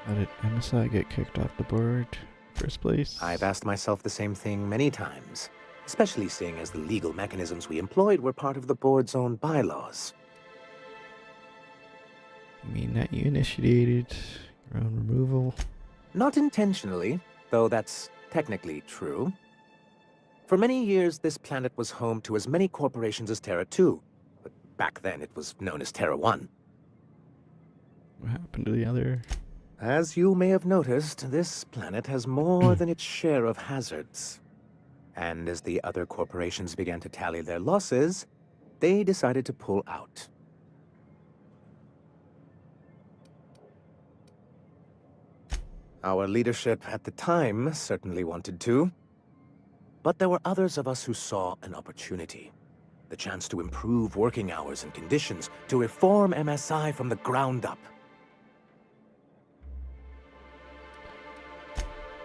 How did MSI get kicked off the board first place? I've asked myself the same thing many times, especially seeing as the legal mechanisms we employed were part of the board's own bylaws. You mean that you initiated your own removal? Not intentionally, though that's technically true. For many years, this planet was home to as many corporations as Terra 2, but back then it was known as Terra 1. What happened to the other? As you may have noticed, this planet has more than its share of hazards. And as the other corporations began to tally their losses, they decided to pull out. Our leadership at the time certainly wanted to. But there were others of us who saw an opportunity. The chance to improve working hours and conditions, to reform MSI from the ground up.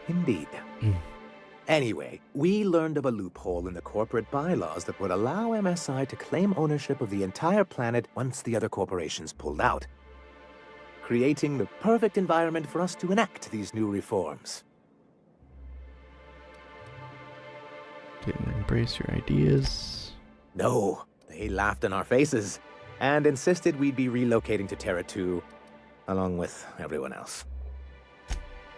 Indeed. Anyway, we learned of a loophole in the corporate bylaws that would allow MSI to claim ownership of the entire planet once the other corporations pulled out, creating the perfect environment for us to enact these new reforms. Didn't embrace your ideas? No, they laughed in our faces and insisted we'd be relocating to Terra 2, along with everyone else.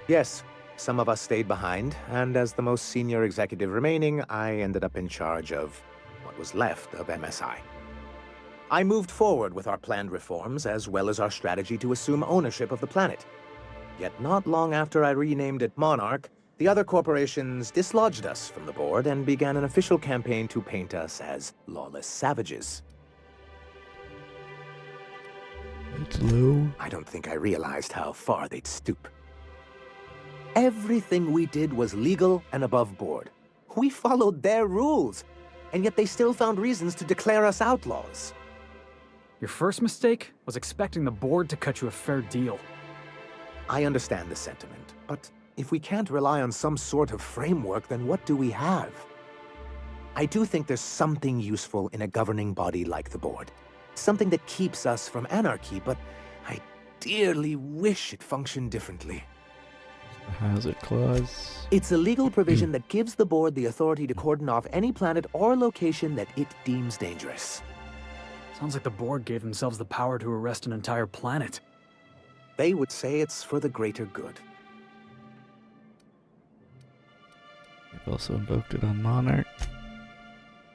Yes, some of us stayed behind, and as the most senior executive remaining, I ended up in charge of what was left of MSI. I moved forward with our planned reforms, as well as our strategy to assume ownership of the planet. Yet not long after I renamed it Monarch, the other corporations dislodged us from the board and began an official campaign to paint us as lawless savages. It's low. I don't think I realized how far they'd stoop. Everything we did was legal and above board. We followed their rules, and yet they still found reasons to declare us outlaws. Your first mistake was expecting the board to cut you a fair deal. I understand the sentiment, but if we can't rely on some sort of framework, then what do we have? I do think there's something useful in a governing body like the board. Something that keeps us from anarchy, but I dearly wish it functioned differently. The hazard clause. It's a legal provision that gives the board the authority to cordon off any planet or location that it deems dangerous. Sounds like the board gave themselves the power to arrest an entire planet. They would say it's for the greater good. You've also invoked it on Monarch.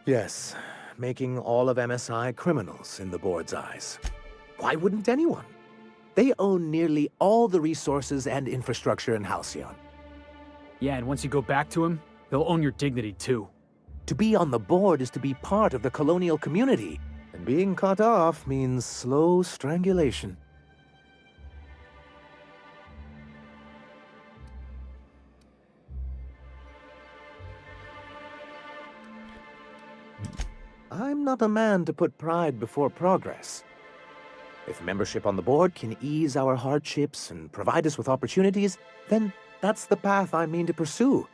Yes, making all of MSI criminals in the board's eyes. Why wouldn't anyone? They own nearly all the resources and infrastructure in Halcyon. Yeah, and once you go back to him, they'll own your dignity too. To be on the board is to be part of the colonial community, and being cut off means slow strangulation. I'm not a man to put pride before progress. If membership on the board can ease our hardships and provide us with opportunities, then that's the path I mean to pursue.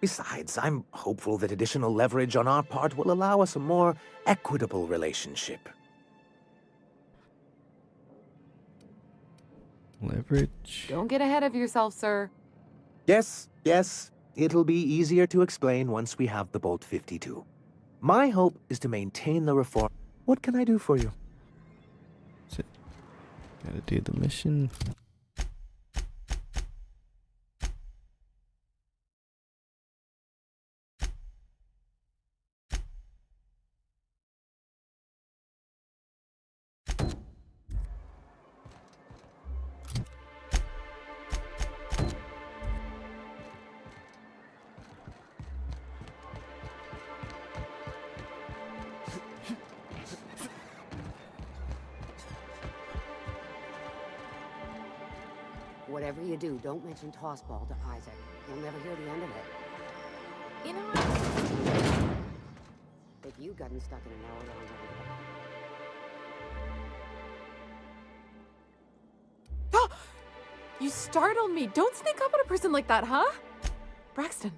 Besides, I'm hopeful that additional leverage on our part will allow us a more equitable relationship. Leverage? Don't get ahead of yourself, sir. Yes, it'll be easier to explain once we have the Bolt 52. My hope is to maintain the reform. What can I do for you? Gotta do the mission. Whatever you do, don't mention Tossball to Isaac. You'll never hear the end of it. You know what? If you'd gotten stuck in an hour long You startled me. Don't sneak up on a person like that, huh? Braxton.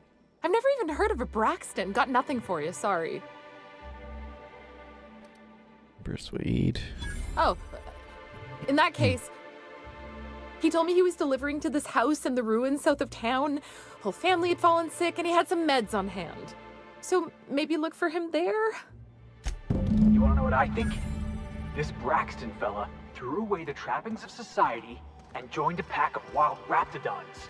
I've never even heard of a Braxton. Got nothing for you, sorry. Persuade. Oh, in that case, he told me he was delivering to this house in the ruins south of town. Whole family had fallen sick and he had some meds on hand. So maybe look for him there? You wanna know what I think? This Braxton fella threw away the trappings of society and joined a pack of wild raptidons.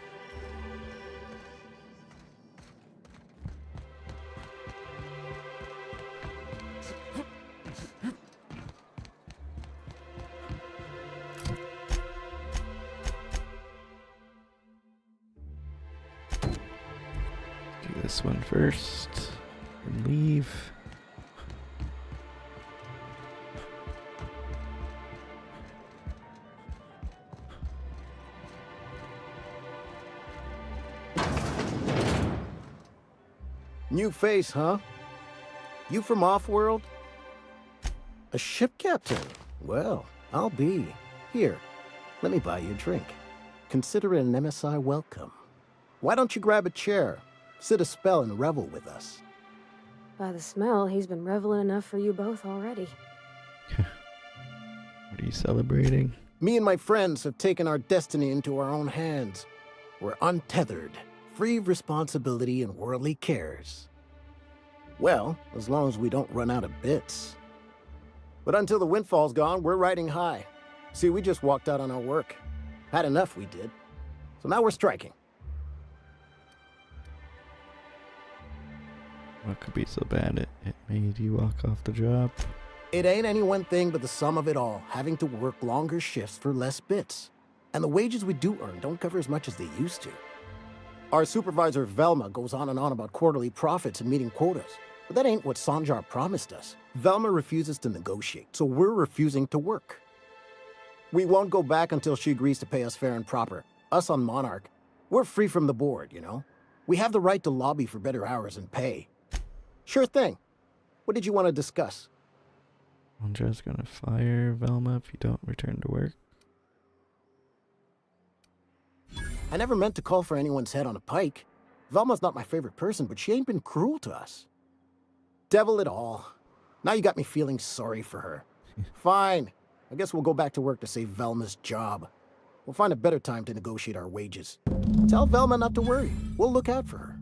Do this one first and leave. New face, huh? You from Offworld? A ship captain? Well, I'll be. Here, let me buy you a drink. Consider it an MSI welcome. Why don't you grab a chair, sit a spell and revel with us? By the smell, he's been reveling enough for you both already. What are you celebrating? Me and my friends have taken our destiny into our own hands. We're untethered, free of responsibility and worldly cares. Well, as long as we don't run out of bits. But until the windfall's gone, we're riding high. See, we just walked out on our work. Had enough, we did. So now we're striking. What could be so bad it made you walk off the job? It ain't any one thing but the sum of it all, having to work longer shifts for less bits. And the wages we do earn don't cover as much as they used to. Our supervisor Velma goes on and on about quarterly profits and meeting quotas. But that ain't what Sanjar promised us. Velma refuses to negotiate, so we're refusing to work. We won't go back until she agrees to pay us fair and proper. Us on Monarch, we're free from the board, you know? We have the right to lobby for better hours and pay. Sure thing. What did you want to discuss? Andra's gonna fire Velma if you don't return to work. I never meant to call for anyone's head on a pike. Velma's not my favorite person, but she ain't been cruel to us. Devil it all. Now you got me feeling sorry for her. Fine. I guess we'll go back to work to save Velma's job. We'll find a better time to negotiate our wages. Tell Velma not to worry. We'll look out for her.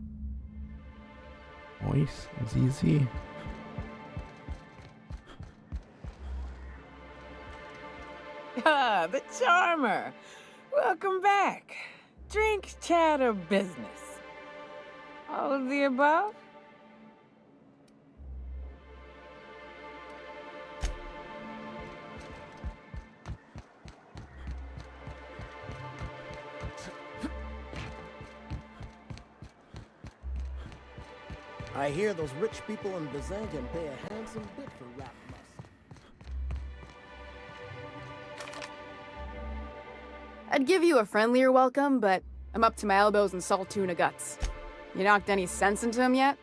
Voice is easy. Ah, the Charmer. Welcome back. Drink, chat, or business? All of the above? I hear those rich people in Byzantium pay a handsome bit for rat musk. I'd give you a friendlier welcome, but I'm up to my elbows in salt tuna guts. You knocked any sense into him yet?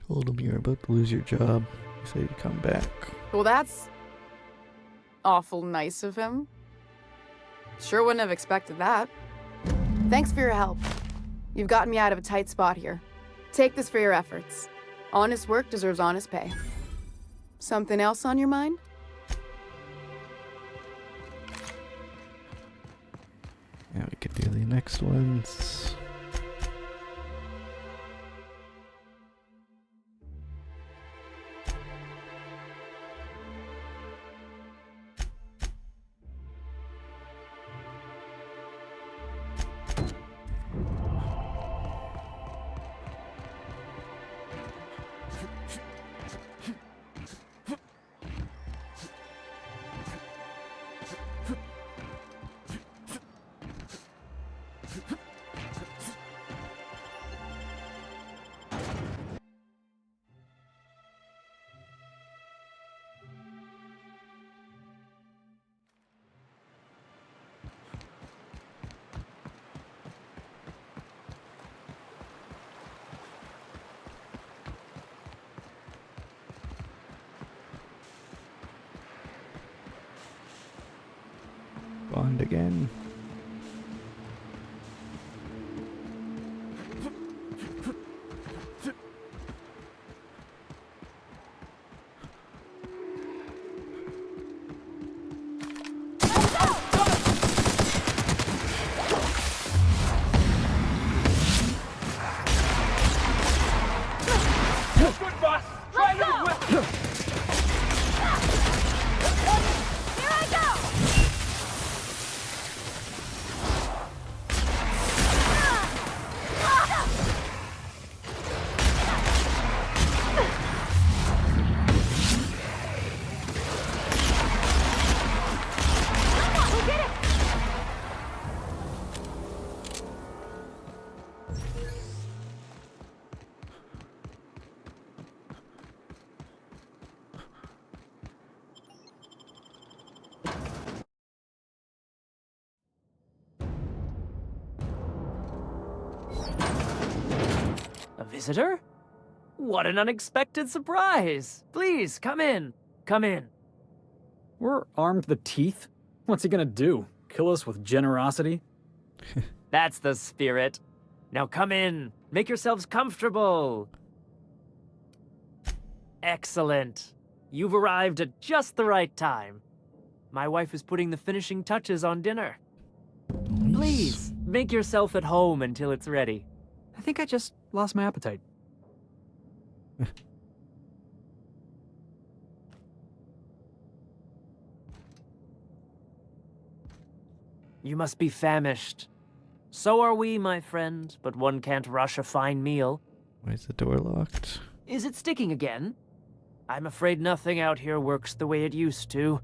Told him you're about to lose your job. You said you'd come back. Well, that's awful nice of him. Sure wouldn't have expected that. Thanks for your help. You've gotten me out of a tight spot here. Take this for your efforts. Honest work deserves honest pay. Something else on your mind? Yeah, we could do the next ones. Bond again. Good boss! Try your whip! Here I go! A visitor? What an unexpected surprise! Please, come in. Come in. We're armed to the teeth. What's he gonna do? Kill us with generosity? That's the spirit. Now come in. Make yourselves comfortable. Excellent. You've arrived at just the right time. My wife is putting the finishing touches on dinner. Please, make yourself at home until it's ready. I think I just lost my appetite. You must be famished. So are we, my friend, but one can't rush a fine meal. Why is the door locked? Is it sticking again? I'm afraid nothing out here works the way it used to.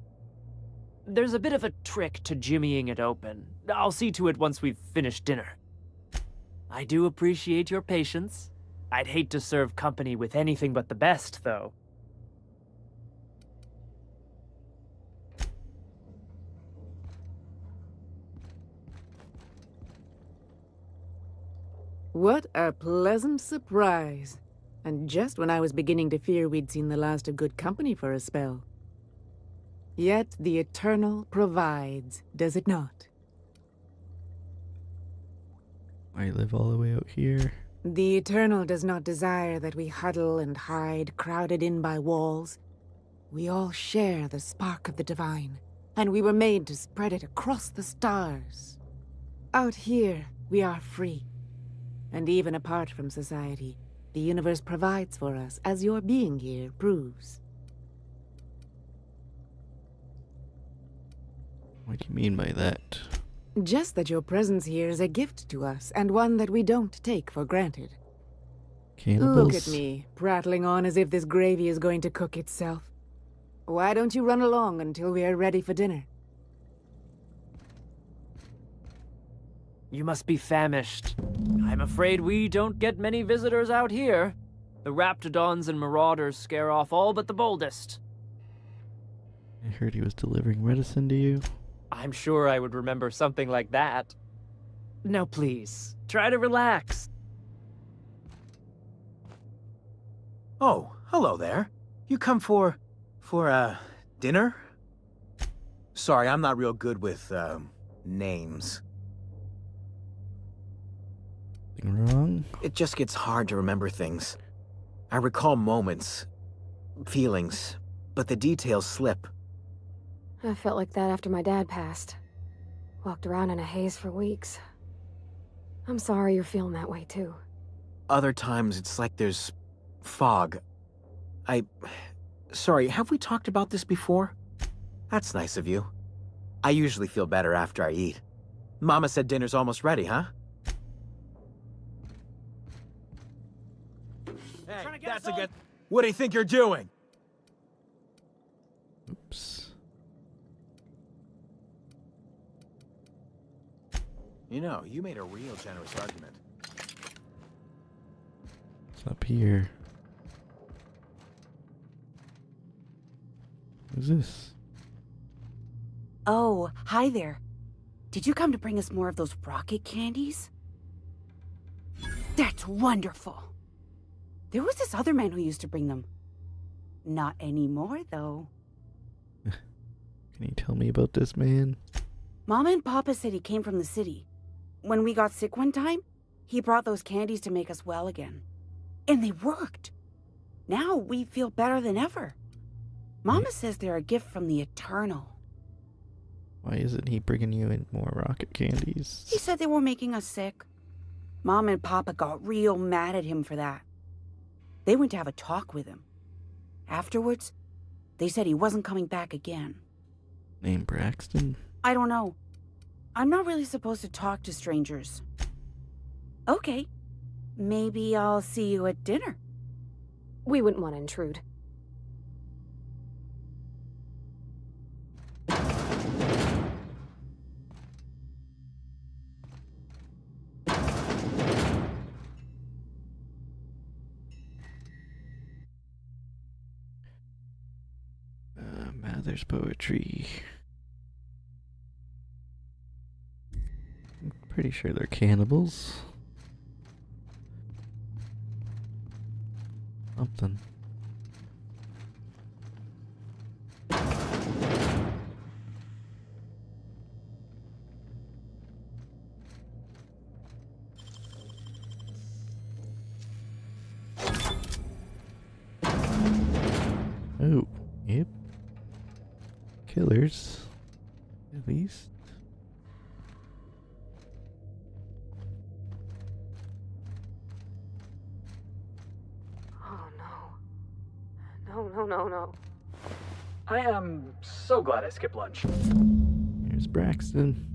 There's a bit of a trick to jimmying it open. I'll see to it once we've finished dinner. I do appreciate your patience. I'd hate to serve company with anything but the best, though. What a pleasant surprise. And just when I was beginning to fear we'd seen the last of good company for a spell. Yet the Eternal provides, does it not? I live all the way out here. The Eternal does not desire that we huddle and hide, crowded in by walls. We all share the spark of the divine, and we were made to spread it across the stars. Out here, we are free. And even apart from society, the universe provides for us, as your being here proves. What do you mean by that? Just that your presence here is a gift to us, and one that we don't take for granted. Cannibals? Look at me, prattling on as if this gravy is going to cook itself. Why don't you run along until we are ready for dinner? You must be famished. I'm I'm afraid we don't get many visitors out here. The Raptidons and Marauders scare off all but the boldest. I heard he was delivering medicine to you. I'm sure I would remember something like that. Now please, try to relax. Oh, hello there. You come for dinner? Sorry, I'm not real good with, names. Something wrong? It just gets hard to remember things. I recall moments, feelings, but the details slip. I felt like that after my dad passed. Walked around in a haze for weeks. I'm sorry you're feeling that way, too. Other times, it's like there's fog. Sorry, have we talked about this before? That's nice of you. I usually feel better after I eat. Mama said dinner's almost ready, huh? Hey, that's a good... What do you think you're doing? Oops. You know, you made a real generous argument. It's up here. Who's this? Oh, hi there. Did you come to bring us more of those rocket candies? That's wonderful. There was this other man who used to bring them. Not anymore, though. Can you tell me about this man? Mama and Papa said he came from the city. When we got sick one time, he brought those candies to make us well again. And they worked. Now we feel better than ever. Mama says they're a gift from the Eternal. Why isn't he bringing you in more rocket candies? He said they were making us sick. Mom and Papa got real mad at him for that. They went to have a talk with him. Afterwards, they said he wasn't coming back again. Name Braxton? I don't know. I'm not really supposed to talk to strangers. Okay. Maybe I'll see you at dinner. We wouldn't want to intrude. Mather's poetry. I'm pretty sure they're cannibals. Something. Oh, yep. Killers, at least. Oh no. No. I am so glad I skipped lunch. Here's Braxton.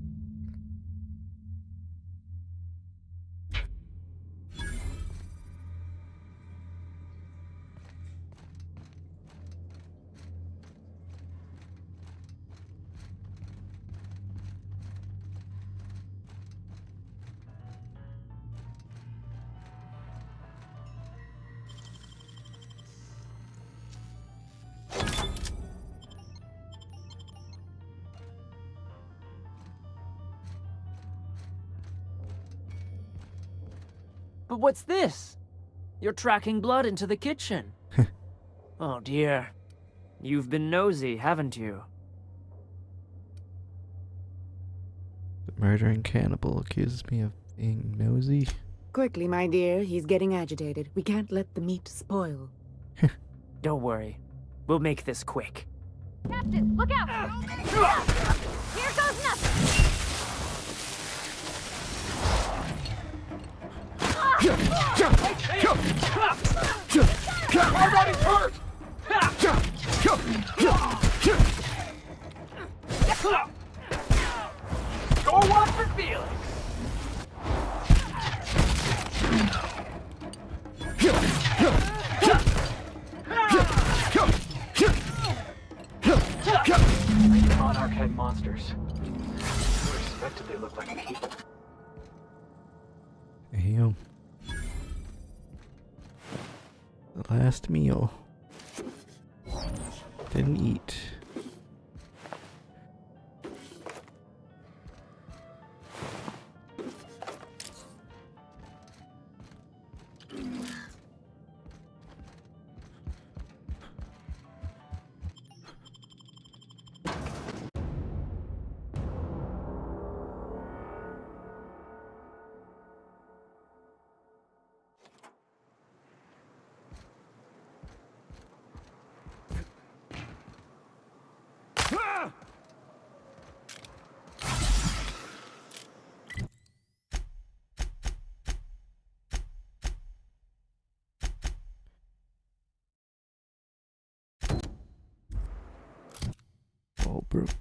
But what's this? You're tracking blood into the kitchen. Oh dear. You've been nosy, haven't you? The murdering cannibal accuses me of being nosy. Quickly, my dear. He's getting agitated. We can't let the meat spoil. Don't worry. We'll make this quick. Captain, look out! Here goes nothing! Already hurt! Go watch for Felix! Monarch had monsters. I expected they looked like people. Damn. The last meal. Didn't eat. Fallbrook.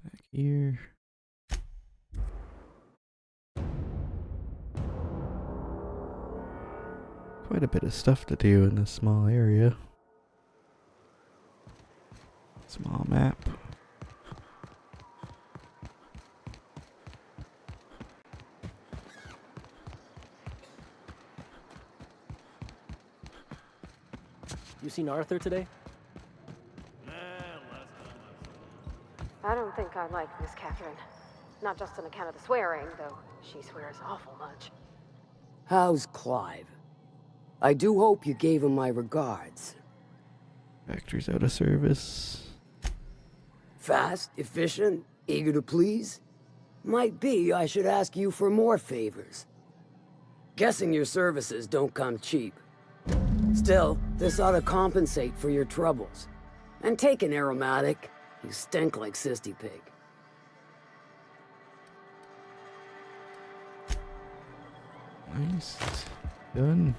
Back here. Quite a bit of stuff to do in this small area. Small map. You seen Arthur today? I don't think I like Miss Catherine. Not just on account of the swearing, though she swears awful much. How's Clive? I do hope you gave him my regards. Factory's out of service. Fast, efficient, eager to please? Might be I should ask you for more favors. Guessing your services don't come cheap. Still, this ought to compensate for your troubles. And take an aromatic. You stink like Sisty Pig. Nice. Done.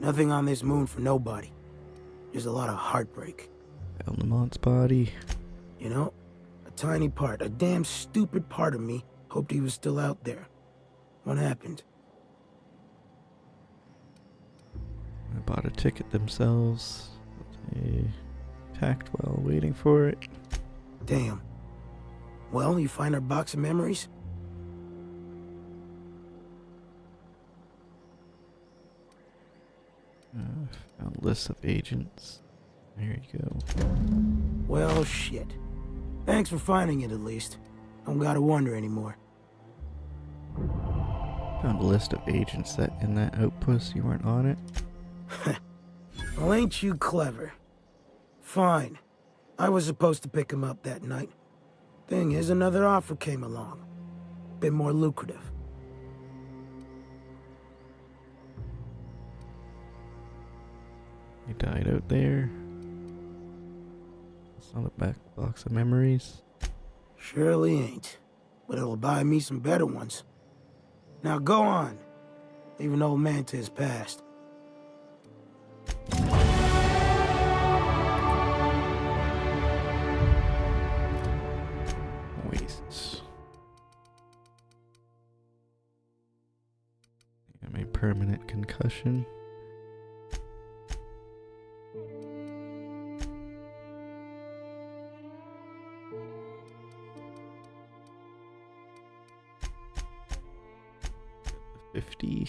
Nothing on this moon for nobody. There's a lot of heartbreak. Found Lamont's body. You know, a tiny part, a damn stupid part of me hoped he was still out there. What happened? I bought a ticket themselves. They attacked while waiting for it. Damn. Well, you find our box of memories? Found lists of agents. There you go. Well, shit. Thanks for finding it, at least. Don't gotta wonder anymore. Found a list of agents that in that outpost. You weren't on it. Well, ain't you clever? Fine. I was supposed to pick him up that night. Thing is, another offer came along. Bit more lucrative. He died out there. It's not a back box of memories. Surely ain't. But it'll buy me some better ones. Now go on. Leaving old man to his past. Wastes. A permanent concussion. 50.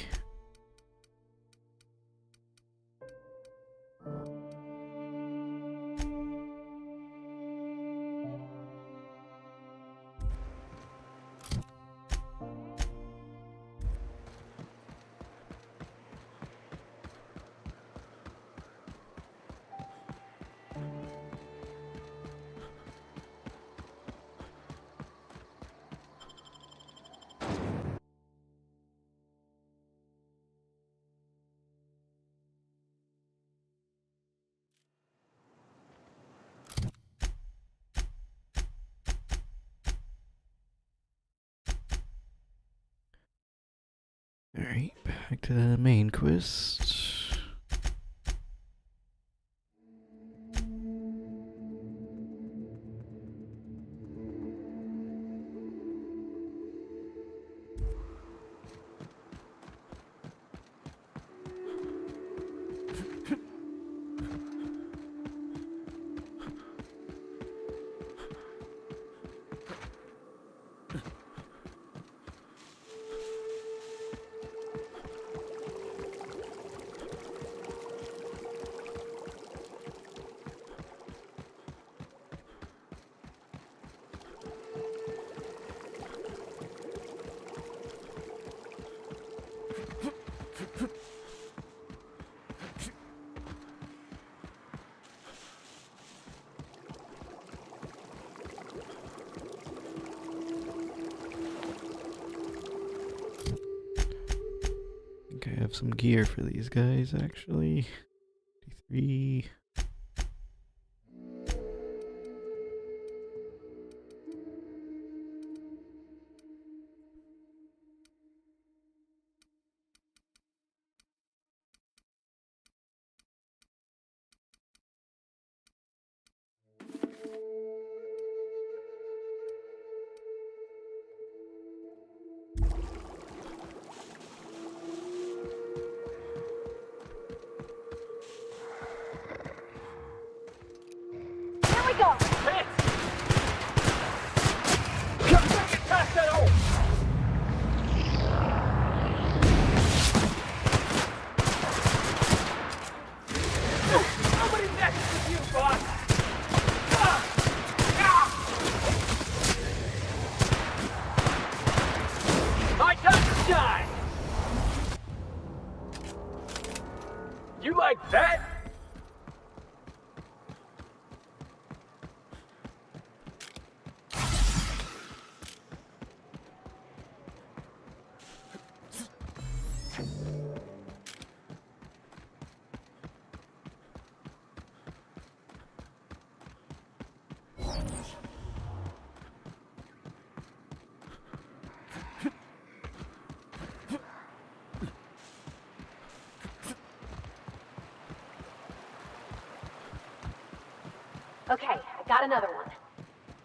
Alright, back to the main quest. I have some gear for these guys actually. 53. You like that? Okay, I got another one.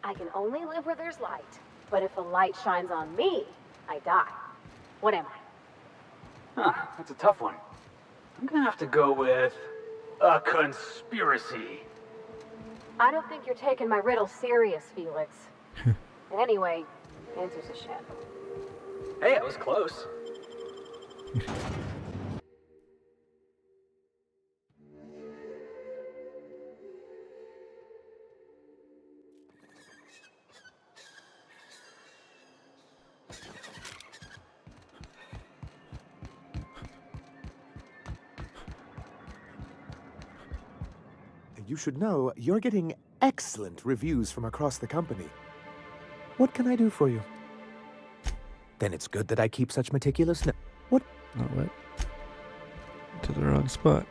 I can only live where there's light, but if the light shines on me, I die. What am I? Huh, that's a tough one. I'm gonna have to go with a conspiracy. I don't think you're taking my riddle serious, Felix. Anyway, answer's a shit. Hey, I was close. You should know you're getting excellent reviews from across the company. What can I do for you? Then it's good that I keep such meticulous What? Oh, what? To the wrong spot.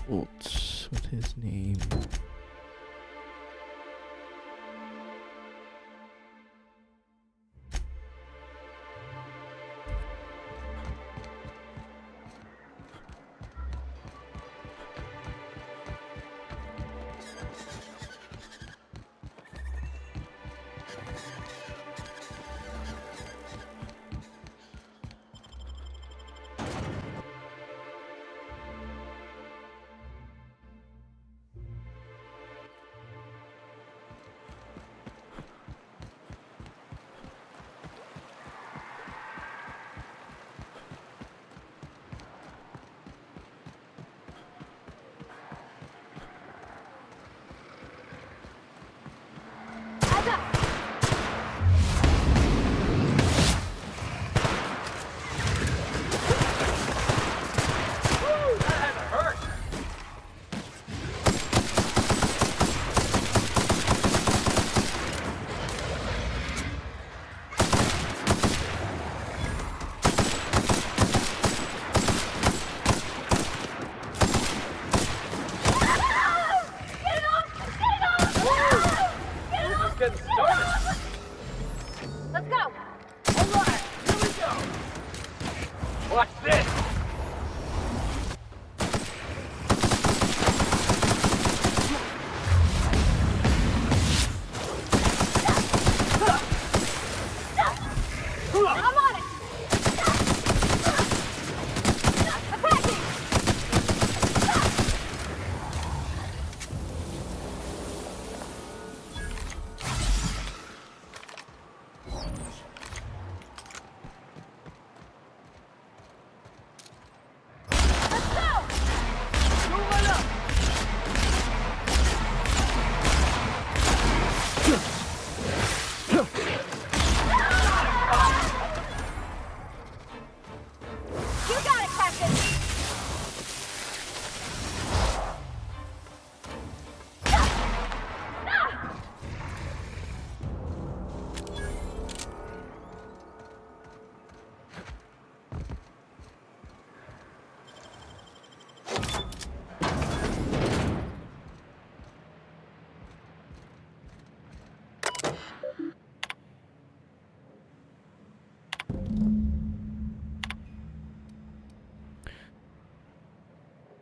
Bolts with his name. just getting started. Let's go! Alright, here we go. Watch this. I'm on it! Attacking! You got it, Captain!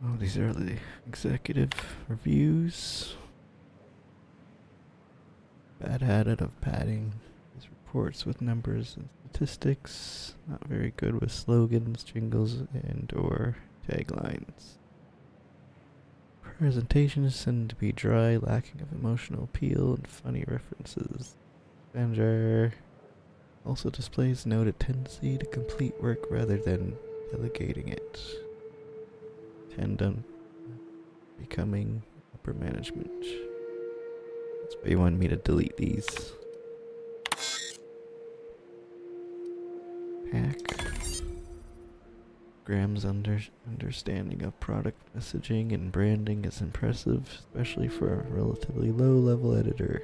Oh, these are the executive reviews. Bad habit of padding his reports with numbers and statistics. Not very good with slogans, jingles, and/or taglines. Presentations tend to be dry, lacking of emotional appeal and funny references. Banjar also displays noted tendency to complete work rather than delegating it. Tend on becoming upper management. That's why you wanted me to delete these. Hack. Graham's understanding of product messaging and branding is impressive, especially for a relatively low-level editor.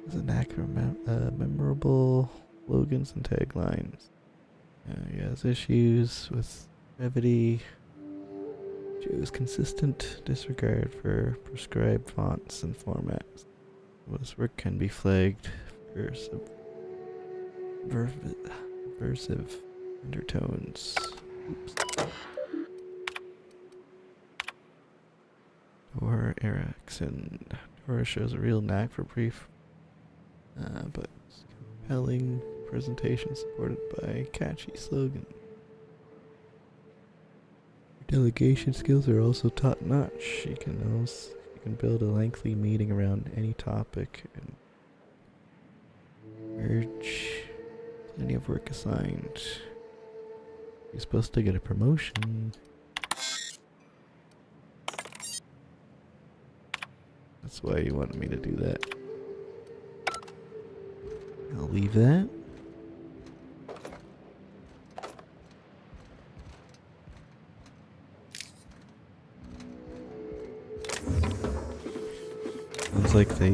Has a knack for memorable slogans and taglines. He has issues with brevity. Choose consistent disregard for prescribed fonts and formats. This work can be flagged for subversive undertones. Oops. Dora Erickson. Dora shows a real knack for brief, but compelling presentation supported by catchy slogan. Delegation skills are also top-notch. You can build a lengthy meeting around any topic and urge plenty of work assigned. You're supposed to get a promotion. That's why you wanted me to do that. I'll leave that. Sounds like they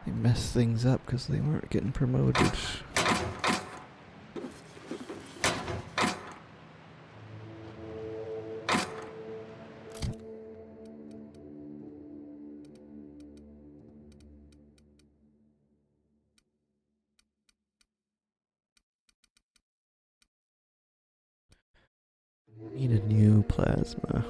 messed things up because they weren't getting promoted. Need a new plasma.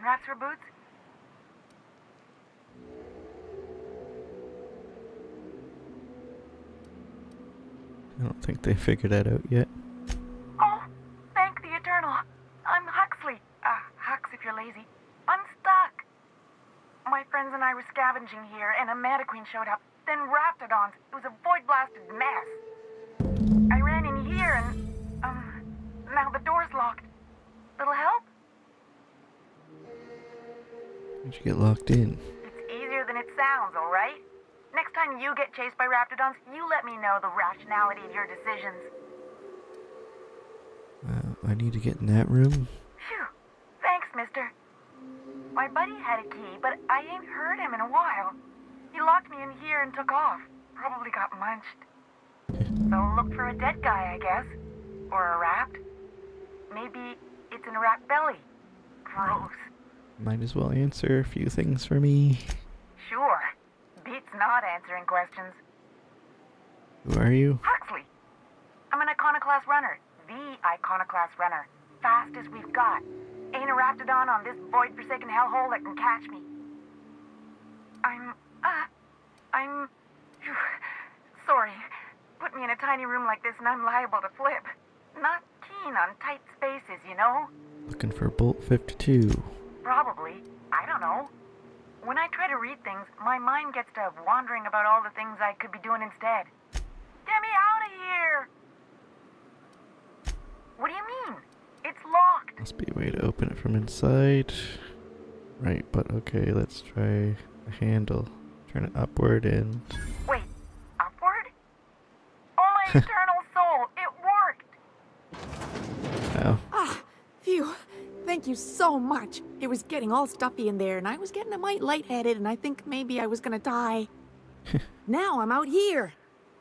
Raps for boots? I don't think they figured that out yet. Oh, thank the Eternal. I'm Huxley. Hux if you're lazy. I'm stuck. My friends and I were scavenging here, and a Mantiqueen showed up. Then Raptidons. It was a void-blasted mess. I ran in here, and the door's locked. Little help? How'd you get locked in? It's easier than it sounds, alright? Next time you get chased by Raptidons, you let me know the rationality of your decisions. I need to get in that room. Phew. Thanks, mister. My buddy had a key, but I ain't heard him in a while. He locked me in here and took off. Probably got munched. So look for a dead guy, I guess. Or a rat. Maybe it's in a rat belly. Gross. Might as well answer a few things for me. Sure. Beats not answering questions. Who are you? Huxley. I'm an Iconoclast runner. The Iconoclast runner. Fastest we've got. Ain't a Raptidon on this void-forsaken hellhole that can catch me. I'm... Sorry. Put me in a tiny room like this and I'm liable to flip. Not keen on tight spaces, you know? Looking for Bolt 52. Probably. I don't know. When I try to read things, my mind gets to wandering about all the things I could be doing instead. Get me out of here! What do you mean? It's locked. Must be a way to open it from inside. Right, but okay, let's try the handle. Turn it upward and... Wait, upward? Oh my eternal soul, it worked! Oh. Ah, phew. Thank you so much. It was getting all stuffy in there, and I was getting a mite lightheaded, and I think maybe I was gonna die. Now I'm out here,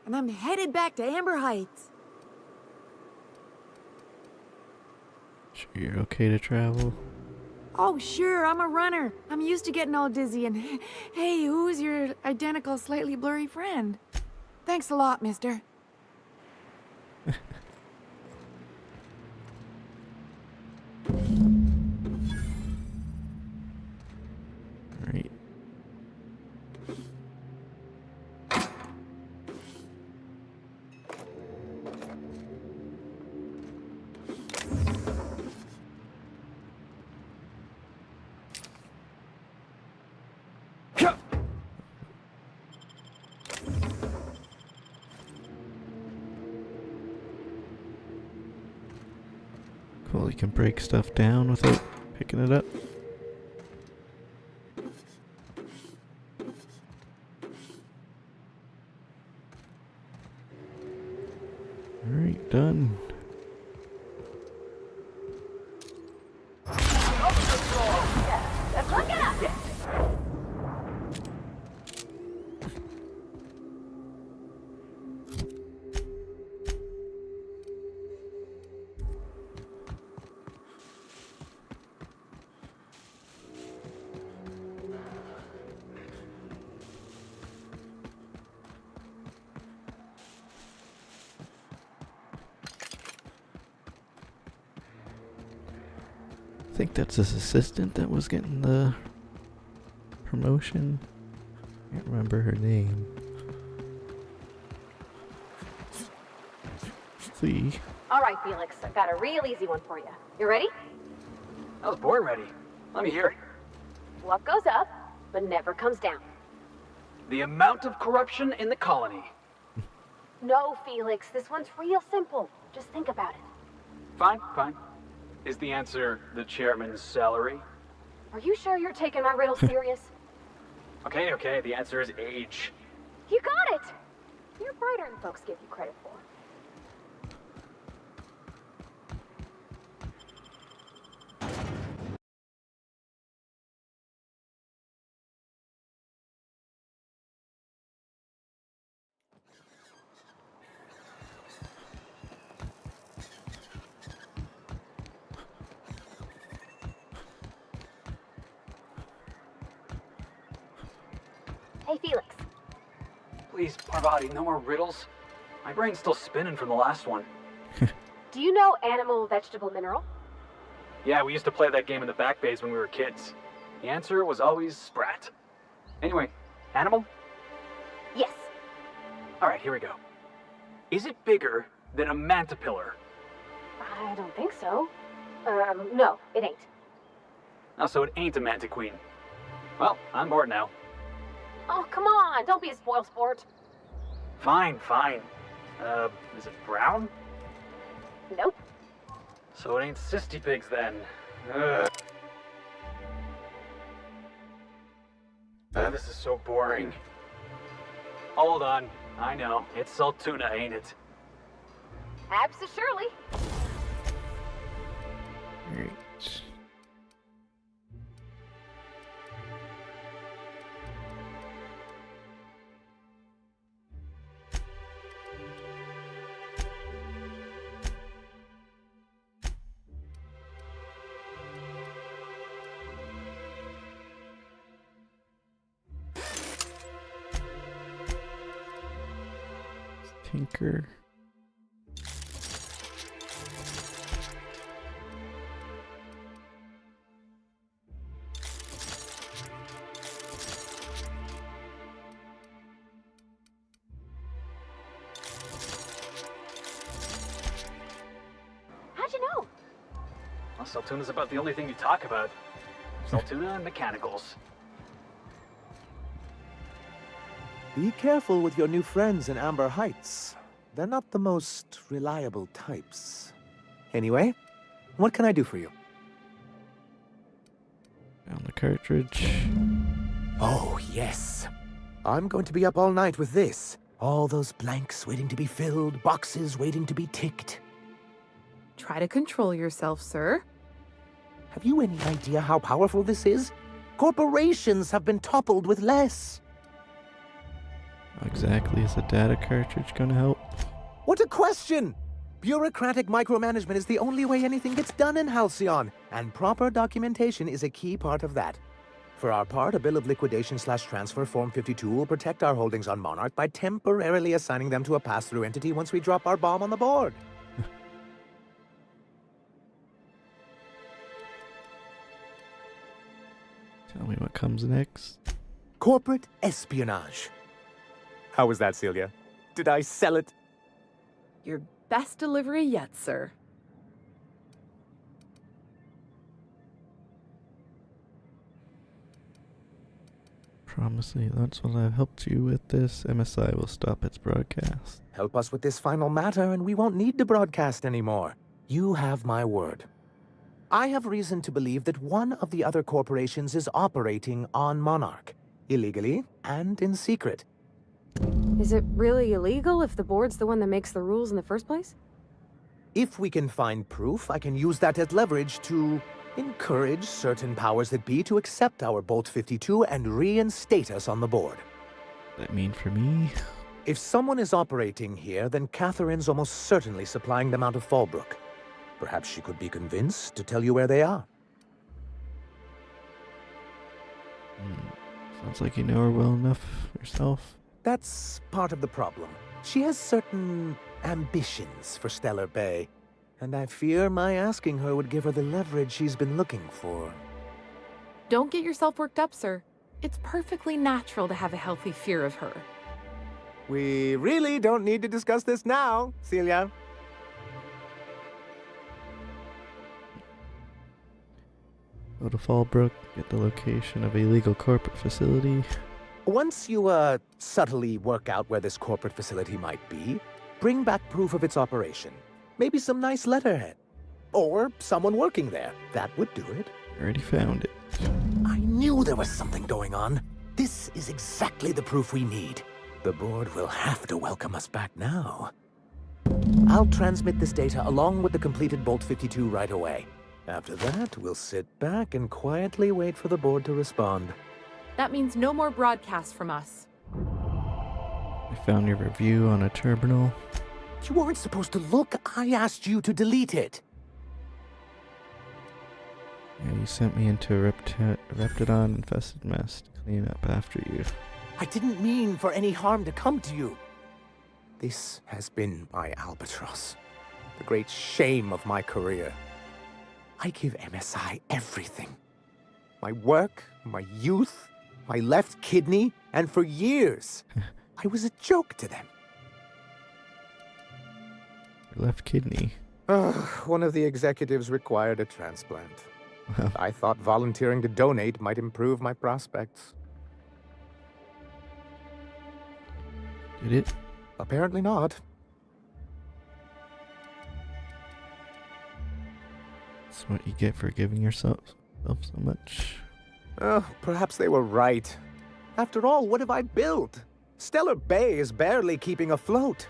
and I'm headed back to Amber Heights. Sure you're okay to travel? Oh, sure, I'm a runner. I'm used to getting all dizzy, and hey, who's your identical, slightly blurry friend? Thanks a lot, mister. Alright. Cool, you can break stuff down without picking it up. Alright, done. Look at it! I think that's his assistant that was getting the promotion. Can't remember her name. See? All right, Felix, I've got a real easy one for you. You ready? I was born ready. Let me hear it. What goes up, but never comes down? The amount of corruption in the colony. No, Felix, this one's real simple. Just think about it. Fine, fine. Is the answer the chairman's salary? Are you sure you're taking my riddle serious? Okay, okay, the answer is age. You got it! You're brighter than folks give you credit for. Hey, Felix. Please, Parvati, no more riddles. My brain's still spinning from the last one. Do you know animal, vegetable, mineral? Yeah, we used to play that game in the back bays when we were kids. The answer was always sprat. Anyway, animal? Yes. Alright, here we go. Is it bigger than a mantipillar? I don't think so. No, it ain't. Oh, so it ain't a mantiqueen. Well, I'm bored now. Oh, come on, don't be a spoil sport. Fine, fine. Is it brown? Nope. So it ain't cysty pigs then. Ugh. This is so boring. Hold on. I know. It's salt tuna, ain't it? Abso-surely. Alright. Tinker. How'd you know? Well, Saltuna's about the only thing you talk about. Saltuna and mechanicals. Be careful with your new friends in Amber Heights. They're not the most reliable types. Anyway, what can I do for you? Found the cartridge. Oh, yes. I'm going to be up all night with this. All those blanks waiting to be filled, boxes waiting to be ticked. Try to control yourself, sir. Have you any idea how powerful this is? Corporations have been toppled with less. How exactly is the data cartridge gonna help? What a question! Bureaucratic micromanagement is the only way anything gets done in Halcyon, and proper documentation is a key part of that. For our part, a bill of liquidation/transfer Form 52 will protect our holdings on Monarch by temporarily assigning them to a pass-through entity once we drop our bomb on the board. Tell me what comes next. Corporate espionage. How was that, Celia? Did I sell it? Your best delivery yet, sir. Promise me that's what I've helped you with this. MSI will stop its broadcast. Help us with this final matter, and we won't need to broadcast anymore. You have my word. I have reason to believe that one of the other corporations is operating on Monarch, illegally and in secret. Is it really illegal if the board's the one that makes the rules in the first place? If we can find proof, I can use that as leverage to encourage certain powers that be to accept our Bolt 52 and reinstate us on the board. That mean for me? If someone is operating here, then Catherine's almost certainly supplying them out of Fallbrook. Perhaps she could be convinced to tell you where they are. Sounds like you know her well enough yourself. That's part of the problem. She has certain ambitions for Stellar Bay, and I fear my asking her would give her the leverage she's been looking for. Don't get yourself worked up, sir. It's perfectly natural to have a healthy fear of her. We really don't need to discuss this now, Celia. Go to Fallbrook, get the location of a illegal corporate facility. Once you, subtly work out where this corporate facility might be, bring back proof of its operation. Maybe some nice letterhead. Or someone working there. That would do it. Already found it. I knew there was something going on. This is exactly the proof we need. The board will have to welcome us back now. I'll transmit this data along with the completed Bolt 52 right away. After that, we'll sit back and quietly wait for the board to respond. That means no more broadcasts from us. I found your review on a terminal. You weren't supposed to look. I asked you to delete it. Yeah, you sent me into a Reptidon-infested mess to clean up after you. I didn't mean for any harm to come to you. This has been my albatross. The great shame of my career. I give MSI everything. My work, my youth, my left kidney, and for years, I was a joke to them. Your left kidney? One of the executives required a transplant. I thought volunteering to donate might improve my prospects. Did it? Apparently not. That's what you get for giving yourself so much. Oh, perhaps they were right. After all, what have I built? Stellar Bay is barely keeping afloat.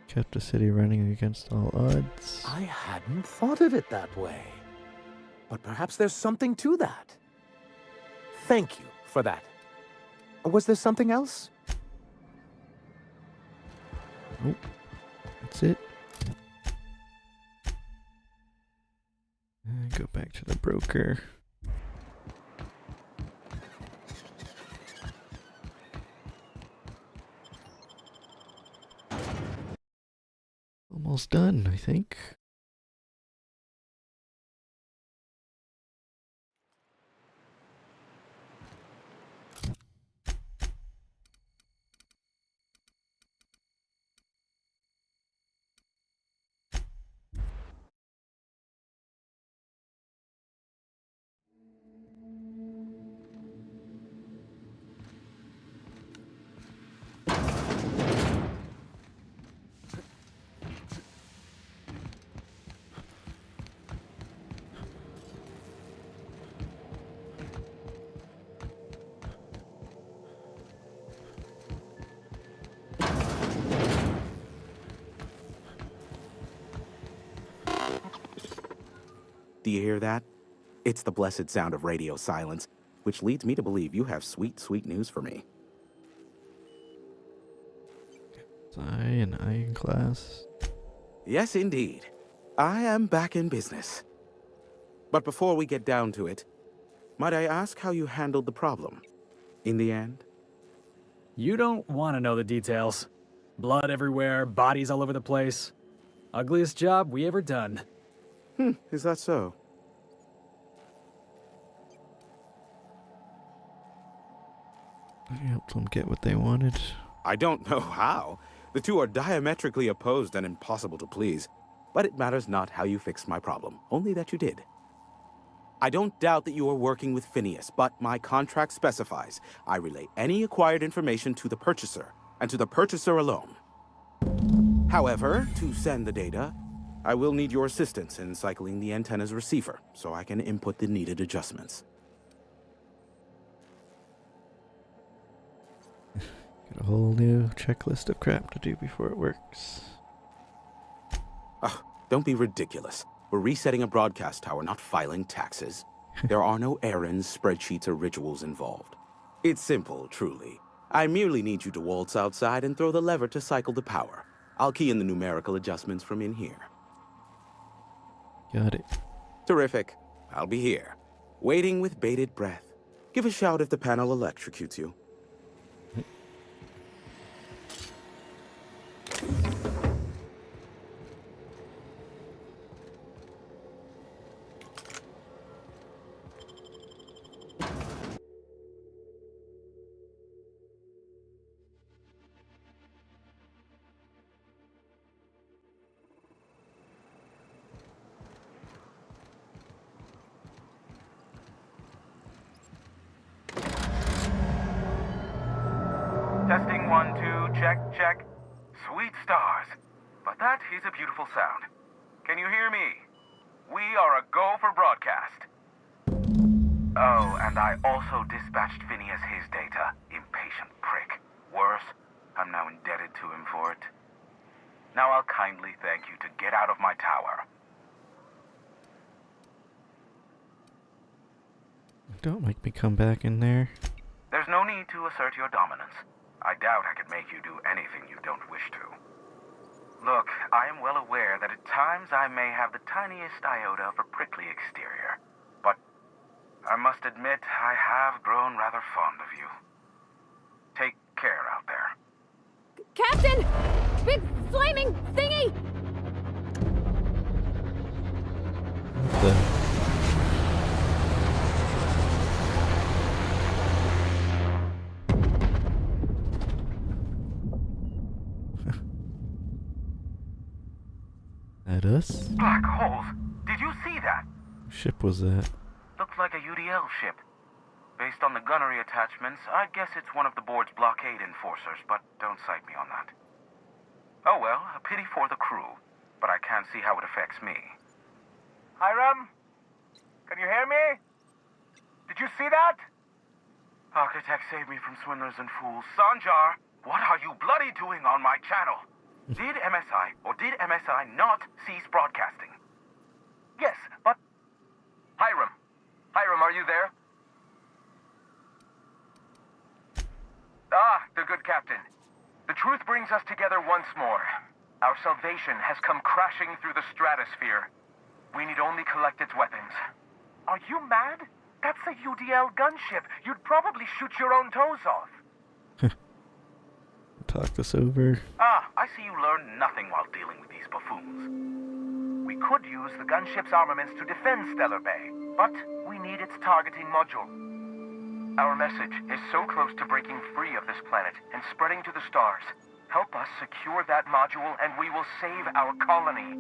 Kept the city running against all odds. I hadn't thought of it that way. But perhaps there's something to that. Thank you for that. Was there something else? Nope. That's it. And go back to the broker. Almost done, I think. Do you hear that? It's the blessed sound of radio silence, which leads me to believe you have sweet, sweet news for me. An Ironclass. Yes, indeed. I am back in business. But before we get down to it, might I ask how you handled the problem? In the end? You don't want to know the details. Blood everywhere, bodies all over the place. Ugliest job we ever done. Is that so? I helped them get what they wanted. I don't know how. The two are diametrically opposed and impossible to please. But it matters not how you fixed my problem, only that you did. I don't doubt that you are working with Phineas, but my contract specifies I relay any acquired information to the purchaser, and to the purchaser alone. However, to send the data, I will need your assistance in cycling the antenna's receiver, so I can input the needed adjustments. Got a whole new checklist of crap to do before it works. Oh, don't be ridiculous. We're resetting a broadcast tower, not filing taxes. There are no errands, spreadsheets, or rituals involved. It's simple, truly. I merely need you to waltz outside and throw the lever to cycle the power. I'll key in the numerical adjustments from in here. Got it. Terrific. I'll be here, waiting with bated breath. Give a shout if the panel electrocutes you. Testing 1, 2, check, check. Sweet stars. But that is a beautiful sound. Can you hear me? We are a go for broadcast. Oh, and I also dispatched Phineas his data. Impatient prick. Worse, I'm now indebted to him for it. Now I'll kindly thank you to get out of my tower. Don't make me come back in there. There's no need to assert your dominance. I doubt I could make you do anything you don't wish to. Look, I am well aware that at times I may have the tiniest iota of a prickly exterior, but I must admit I have grown rather fond of you. Take care out there. Captain! Big flaming thingy! What the? At us? Black holes! Did you see that? What ship was that? Looks like a UDL ship. Based on the gunnery attachments, I'd guess it's one of the board's blockade enforcers, but don't cite me on that. Oh well, a pity for the crew. but I can't see how it affects me. Hiram? Can you hear me? Did you see that? Architect saved me from swindlers and fools. Sanjar, what are you bloody doing on my channel? Did MSI or did MSI not cease broadcasting? Yes, but... Hiram. Hiram, are you there? Ah, the good captain. The truth brings us together once more. Our salvation has come crashing through the stratosphere. We need only collect its weapons. Are you mad? That's a UDL gunship. You'd probably shoot your own toes off. Talk this over. Ah, I see you learned nothing while dealing with these buffoons. We could use the gunship's armaments to defend Stellar Bay, but we need its targeting module. Our message is so close to breaking free of this planet and spreading to the stars. Help us secure that module and we will save our colony.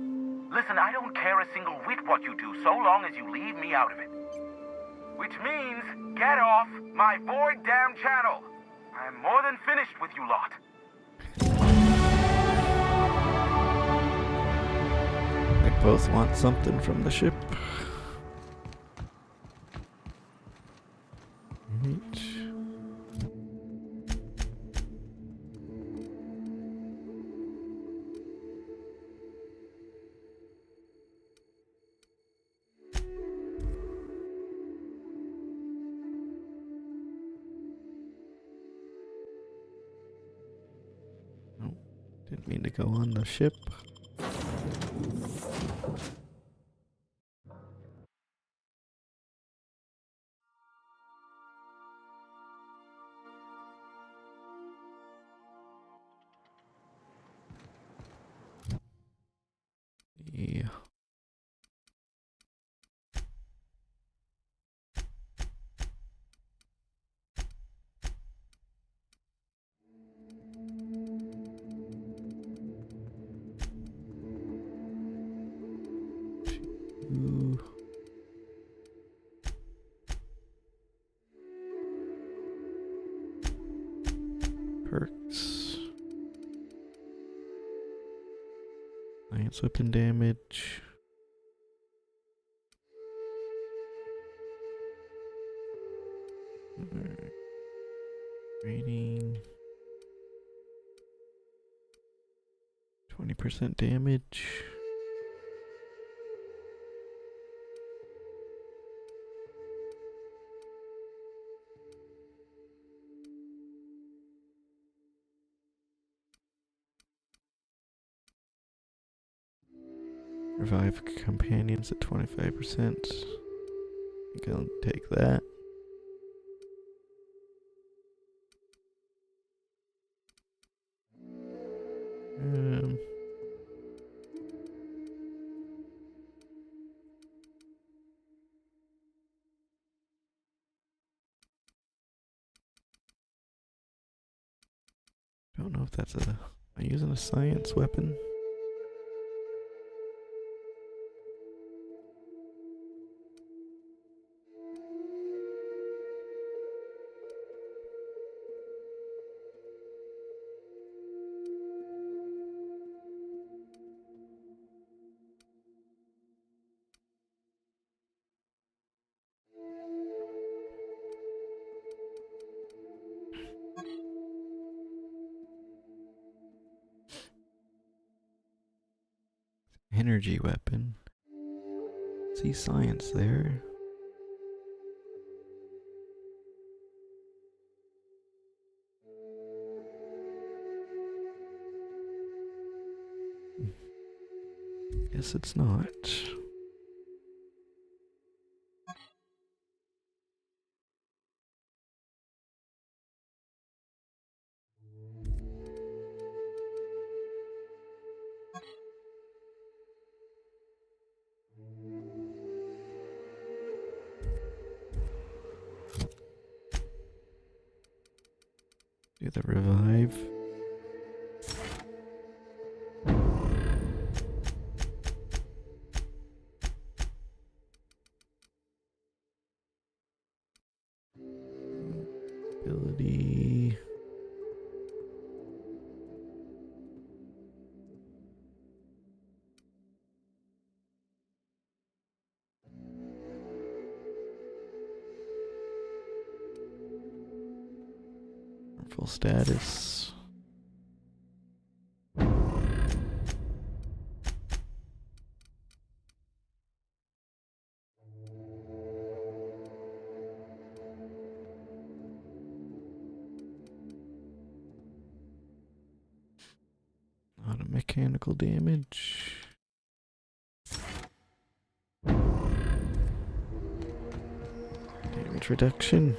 Listen, I don't care a single whit what you do so long as you leave me out of it. Which means, get off my void damn channel. I'm more than finished with you lot. They both want something from the ship. Right. Nope, didn't mean to go on the ship. Yeah. Ooh. Perks. Science weapon damage. Alright. Rating. 20% damage. Revive companions at 25%. I think I'll take that. Don't know if that's a... Am I using a science weapon? Energy weapon. See science there. Guess it's not. Do the revive. Ability. Full status. Lot of mechanical damage. Damage reduction.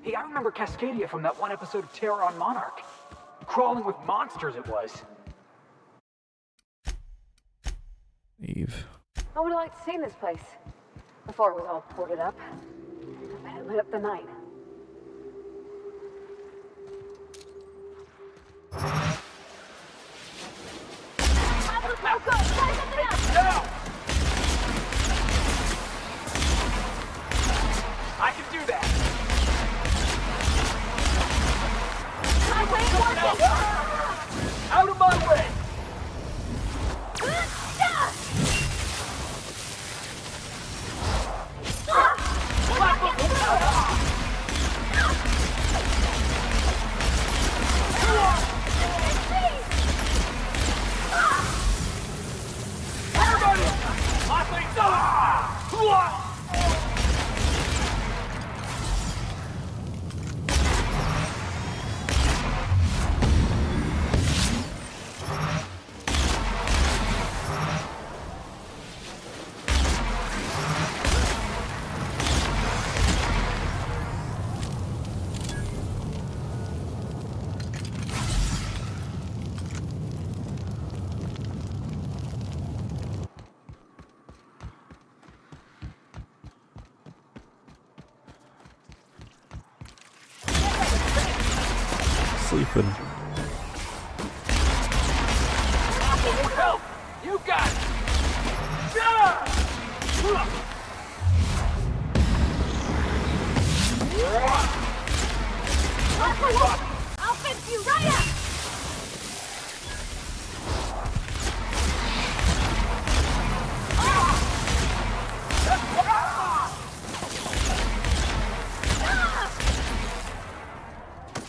Hey, I remember Cascadia from that one episode of Terror on Monarch. Crawling with monsters it was. Eve. I would have liked to see this place before it was all boarded up. And it lit up the night. I can do that. Out of my way! Everybody! Last thing! Sleeping. Help! You got it! Yeah! I'll fix you right up!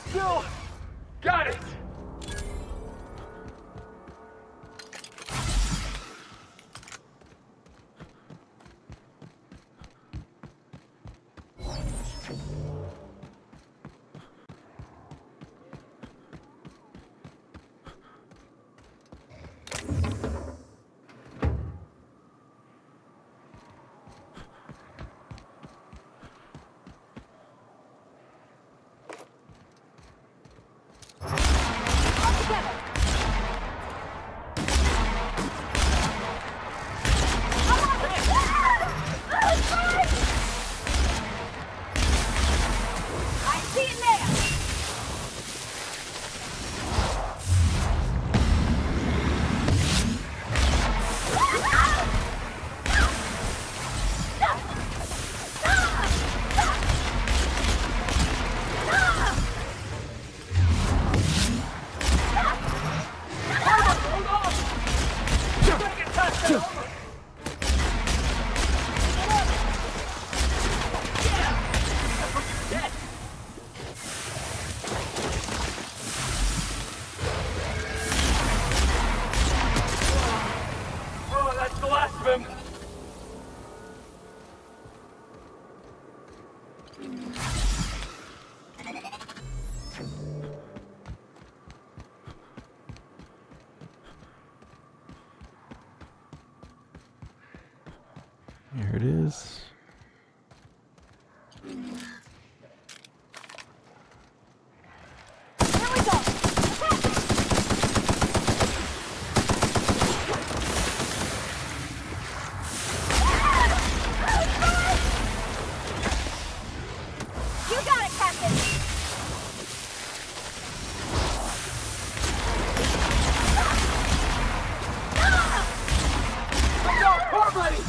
Still got it! Oh, that's the last of him! Here it is. You got it, Captain! Let's go! Car buddy!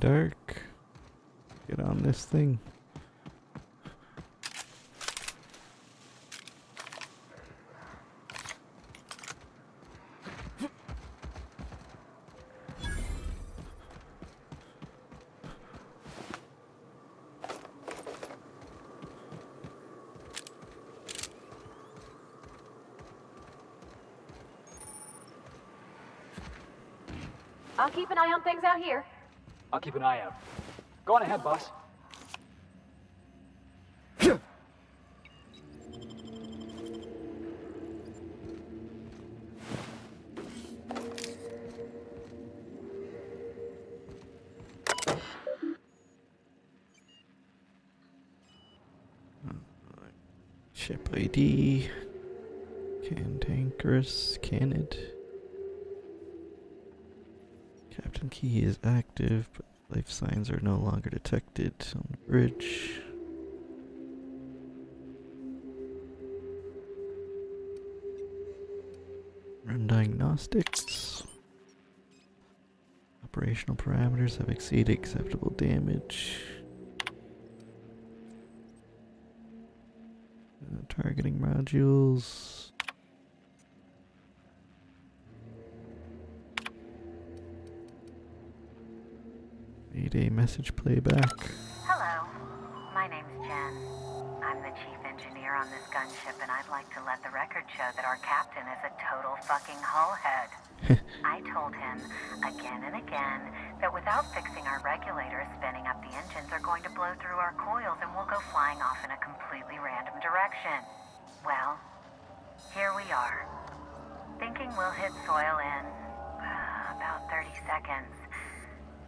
dark. Get on this thing. I'll keep an eye on things out here. I'll keep an eye out. Go on ahead, boss. Ship ID. Cantankerous. Canid. Captain Key is active, but life signs are no longer detected on the bridge. Run diagnostics. Operational parameters have exceeded acceptable damage. Targeting modules. Mayday message playback. Hello, my name's Jen. I'm the chief engineer on this gunship, and I'd like to let the record show that our captain is a total fucking hullhead. I told him again and again that without fixing our regulators, spinning up the engines are going to blow through our coils and we'll go flying off in a completely random direction. Well, here we are. Thinking we'll hit soil in about 30 seconds.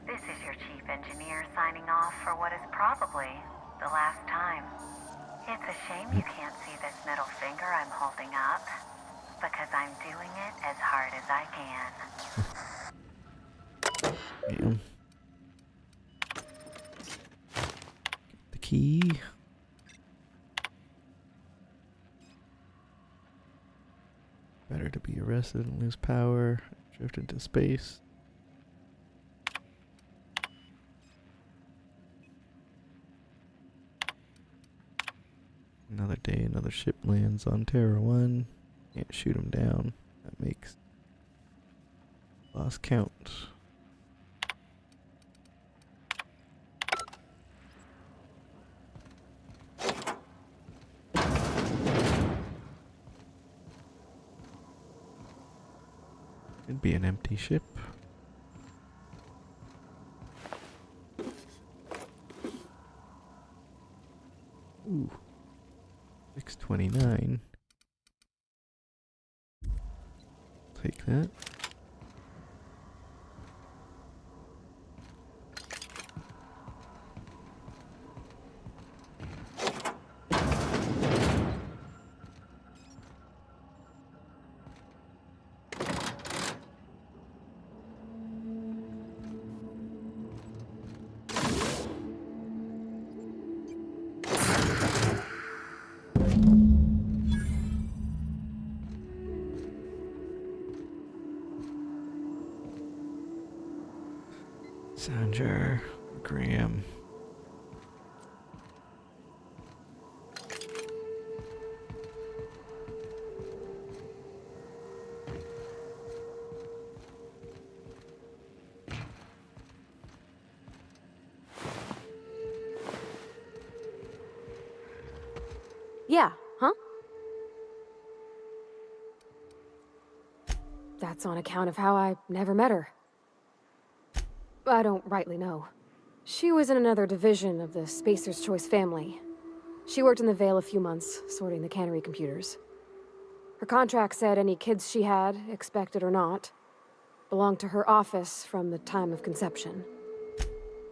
This is your chief engineer signing off for what is probably the last time. It's a shame you can't see this middle finger I'm holding up, because I'm doing it as hard as I can. Damn. The key. Better to be arrested and lose power. Drift into space. Another day, another ship lands on Terra 1. Can't shoot him down. That makes lost count. Could be an empty ship. Ooh. 629. Take that. Soundjar, Graham. Yeah, huh? That's on account of how I never met her. I don't rightly know. She was in another division of the Spacer's Choice family. She worked in the Vale a few months, sorting the cannery computers. Her contract said any kids she had, expected or not, belonged to her office from the time of conception.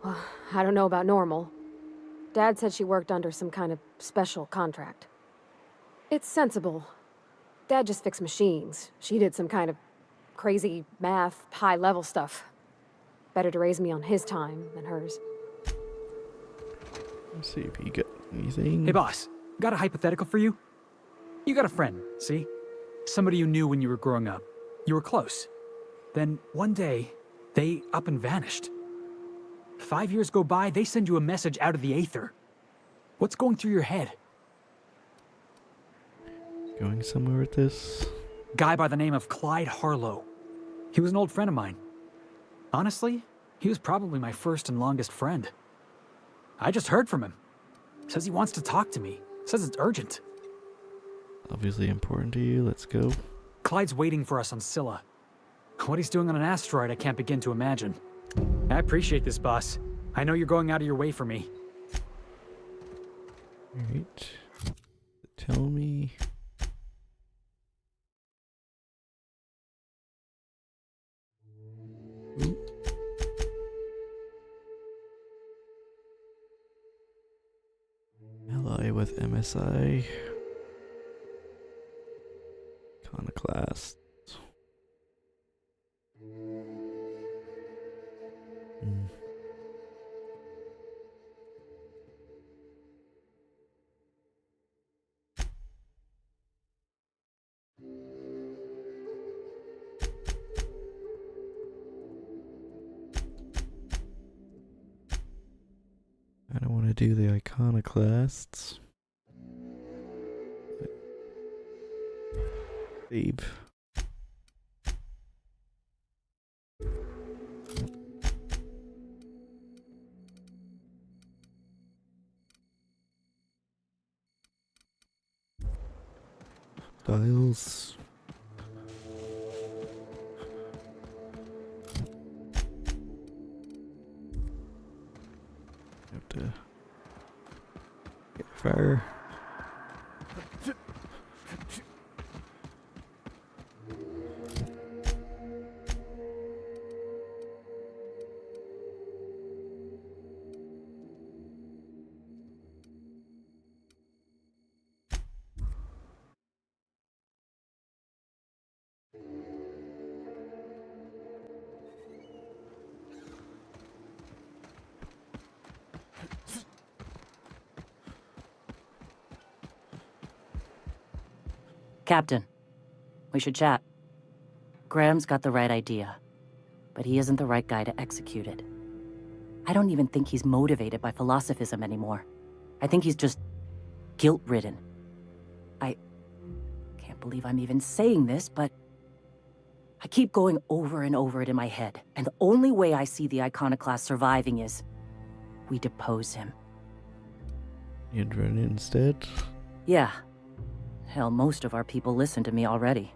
Well, I don't know about normal. Dad said she worked under some kind of special contract. It's sensible. Dad just fixed machines. She did some kind of crazy math, high-level stuff. Better to raise me on his time than hers. Let's see if you got anything. Hey, boss. Got a hypothetical for you? You got a friend, see? Somebody you knew when you were growing up. You were close. Then, one day, they up and vanished. 5 years go by, they send you a message out of the aether. What's going through your head? Going somewhere with this? Guy by the name of Clyde Harlow. He was an old friend of mine. Honestly, he was probably my first and longest friend. I just heard from him. Says he wants to talk to me. Says it's urgent. Obviously important to you. Let's go. Clyde's waiting for us on Scylla. What he's doing on an asteroid, I can't begin to imagine. I appreciate this, boss. I know you're going out of your way for me. Alright. Tell me. Ooh. Ally with MSI. Iconoclast. I don't want to do the iconoclasts. Save. Dials. Have to get fire. Captain, we should chat. Graham's got the right idea, but he isn't the right guy to execute it. I don't even think he's motivated by philosophism anymore. I think he's just guilt-ridden. I can't believe I'm even saying this, but I keep going over and over it in my head, and the only way I see the iconoclast surviving is we depose him. You'd run it instead? Yeah. Hell, most of our people listen to me already.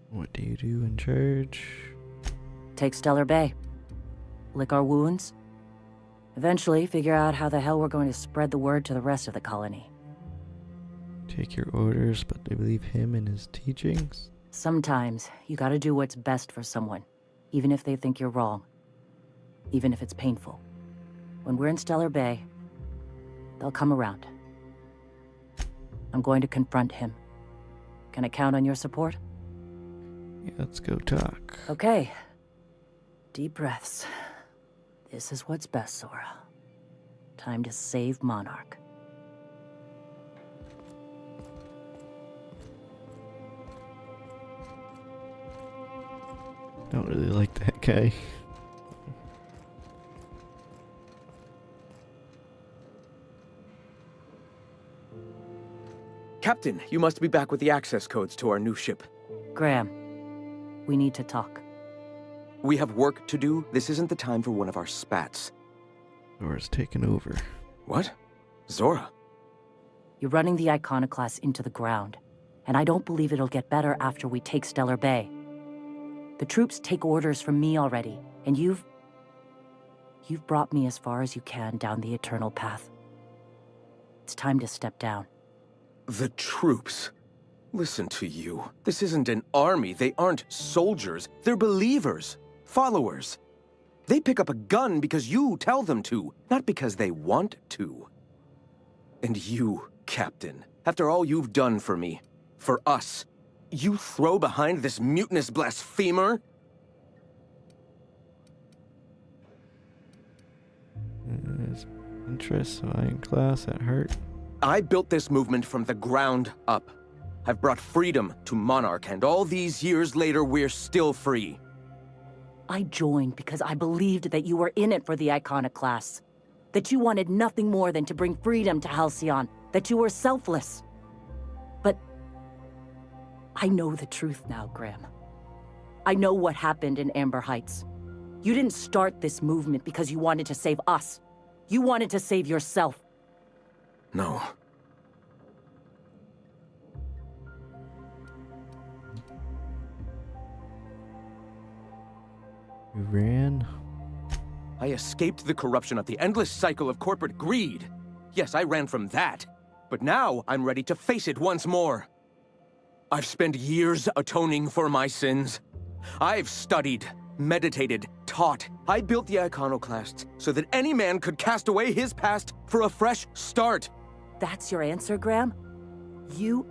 What do you do in charge? Take Stellar Bay. Lick our wounds. Eventually, figure out how the hell we're going to spread the word to the rest of the colony. Take your orders, but they believe him and his teachings? Sometimes, you gotta do what's best for someone, even if they think you're wrong. Even if it's painful. When we're in Stellar Bay, they'll come around. I'm going to confront him. Can I count on your support? Yeah, let's go talk. Okay. Deep breaths. This is what's best, Sora. Time to save Monarch. Don't really like that guy. Captain, you must be back with the access codes to our new ship. Graham, we need to talk. We have work to do. This isn't the time for one of our spats. Zora's taken over. What? Zora? You're running the Iconoclast into the ground, and I don't believe it'll get better after we take Stellar Bay. The troops take orders from me already, and you've brought me as far as you can down the Eternal Path. It's time to step down. The troops? Listen to you. This isn't an army. They aren't soldiers. They're believers. Followers. They pick up a gun because you tell them to, not because they want to. And you, Captain, after all you've done for me, for us, you throw behind this mutinous blasphemer? Interests of Ironclast at heart. I built this movement from the ground up. I've brought freedom to Monarch, and all these years later, we're still free. I joined because I believed that you were in it for the Iconoclasts. That you wanted nothing more than to bring freedom to Halcyon. That you were selfless. But I know the truth now, Graham. I know what happened in Amber Heights. You didn't start this movement because you wanted to save us. You wanted to save yourself. No. You ran? I escaped the corruption of the endless cycle of corporate greed. Yes, I ran from that. But now I'm ready to face it once more. I've spent years atoning for my sins. I've studied, meditated, taught. I built the Iconoclasts so that any man could cast away his past for a fresh start. That's your answer, Graham? You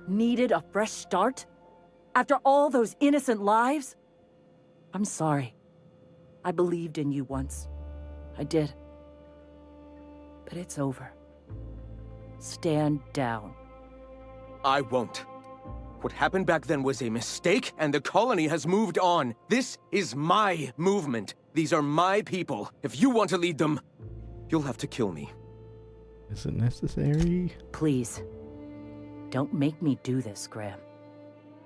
needed a fresh start? After all those innocent lives? I'm sorry. I believed in you once. I did. But it's over. Stand down. I won't. What happened back then was a mistake, and the colony has moved on. This is my movement. These are my people. If you want to lead them, you'll have to kill me. Is it necessary? Please. Don't make me do this, Graham.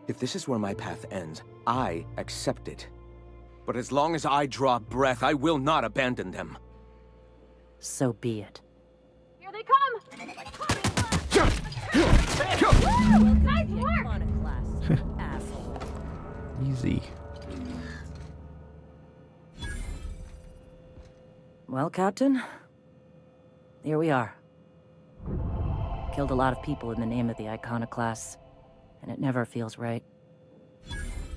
If this is where my path ends, I accept it. But as long as I draw breath, I will not abandon them. So be it. Here they come! Easy. Well, Captain, here we are. Killed a lot of people in the name of the Iconoclasts, and it never feels right.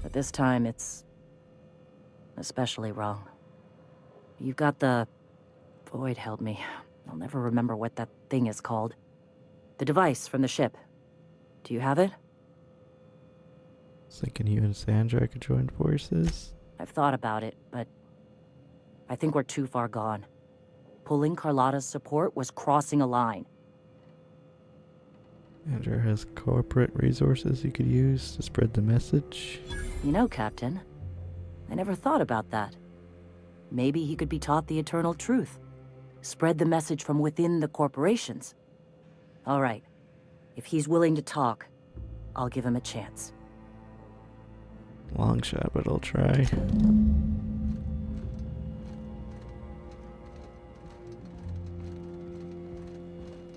But this time, it's especially wrong. You've got the... Void held me. I'll never remember what that thing is called. The device from the ship. Do you have it? Thinking you and Sandra could join forces? I've thought about it, but I think we're too far gone. Pulling Carlotta's support was crossing a line. Sandra has corporate resources you could use to spread the message. You know, Captain, I never thought about that. Maybe he could be taught the eternal truth. Spread the message from within the corporations. All right. If he's willing to talk, I'll give him a chance. Long shot, but I'll try.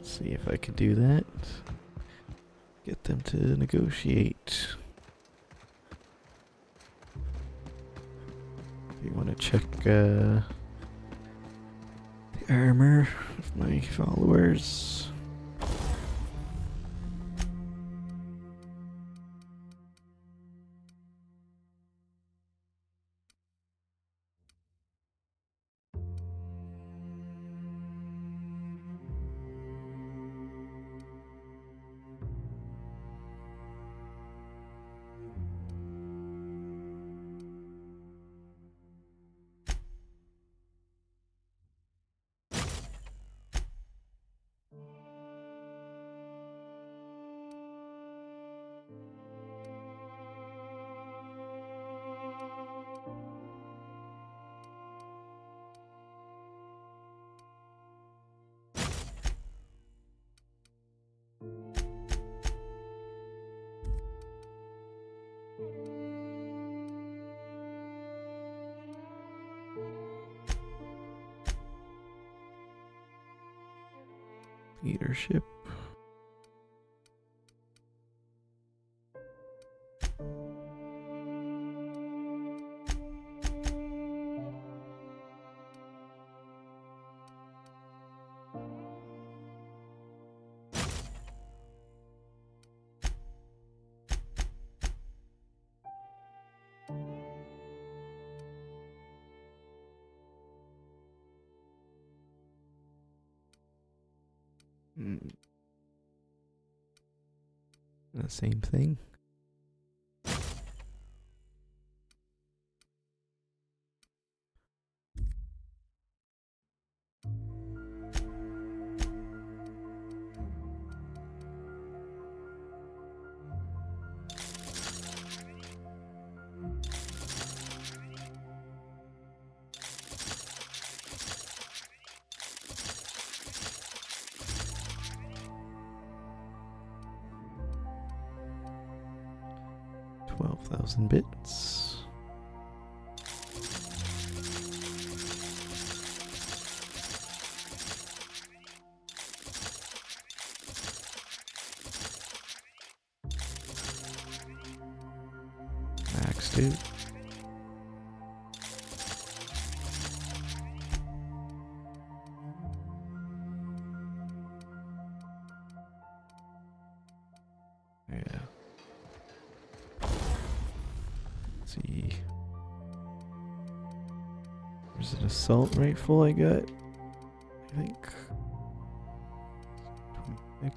See if I can do that. Get them to negotiate. You want to check the armor of my followers. Leadership. The same thing. 1,000 bits. Maxed it. Yeah. Let's see. There's an assault rifle I got, I think. 26.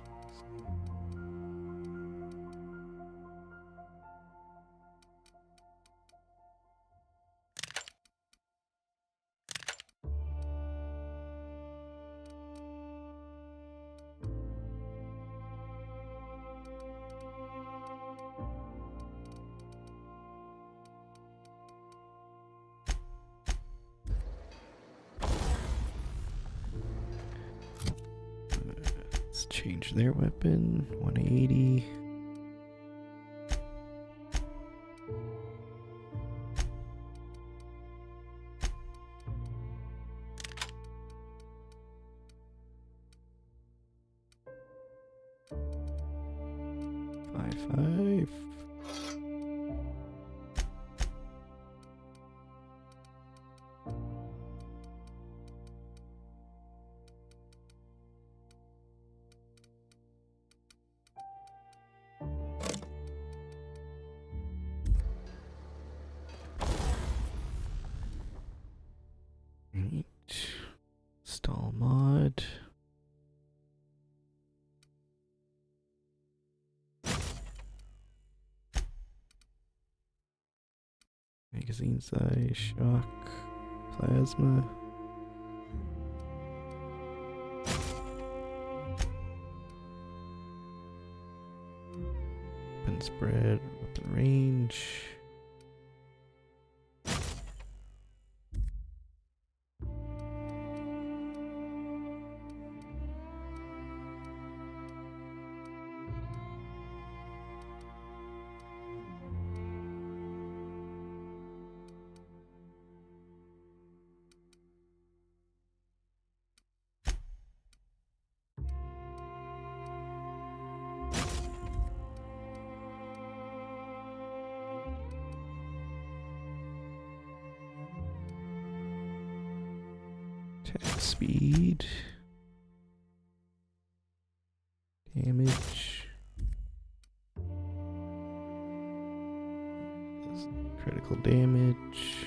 Let's change their weapon. 180. Five. Right. Stall mod. Magazine size, shock, plasma. Weapon spread, weapon range. Attack speed, damage, critical damage,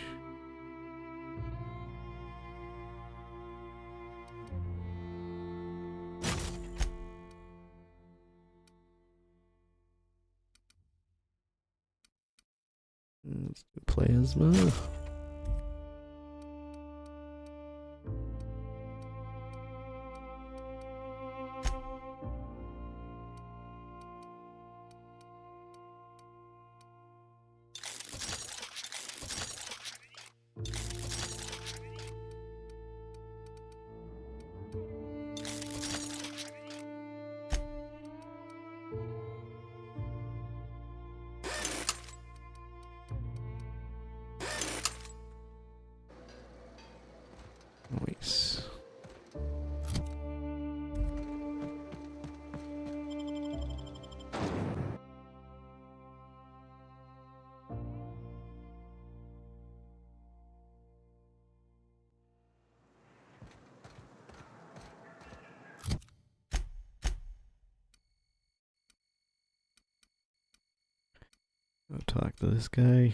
let's do plasma. Nice. Go talk to this guy.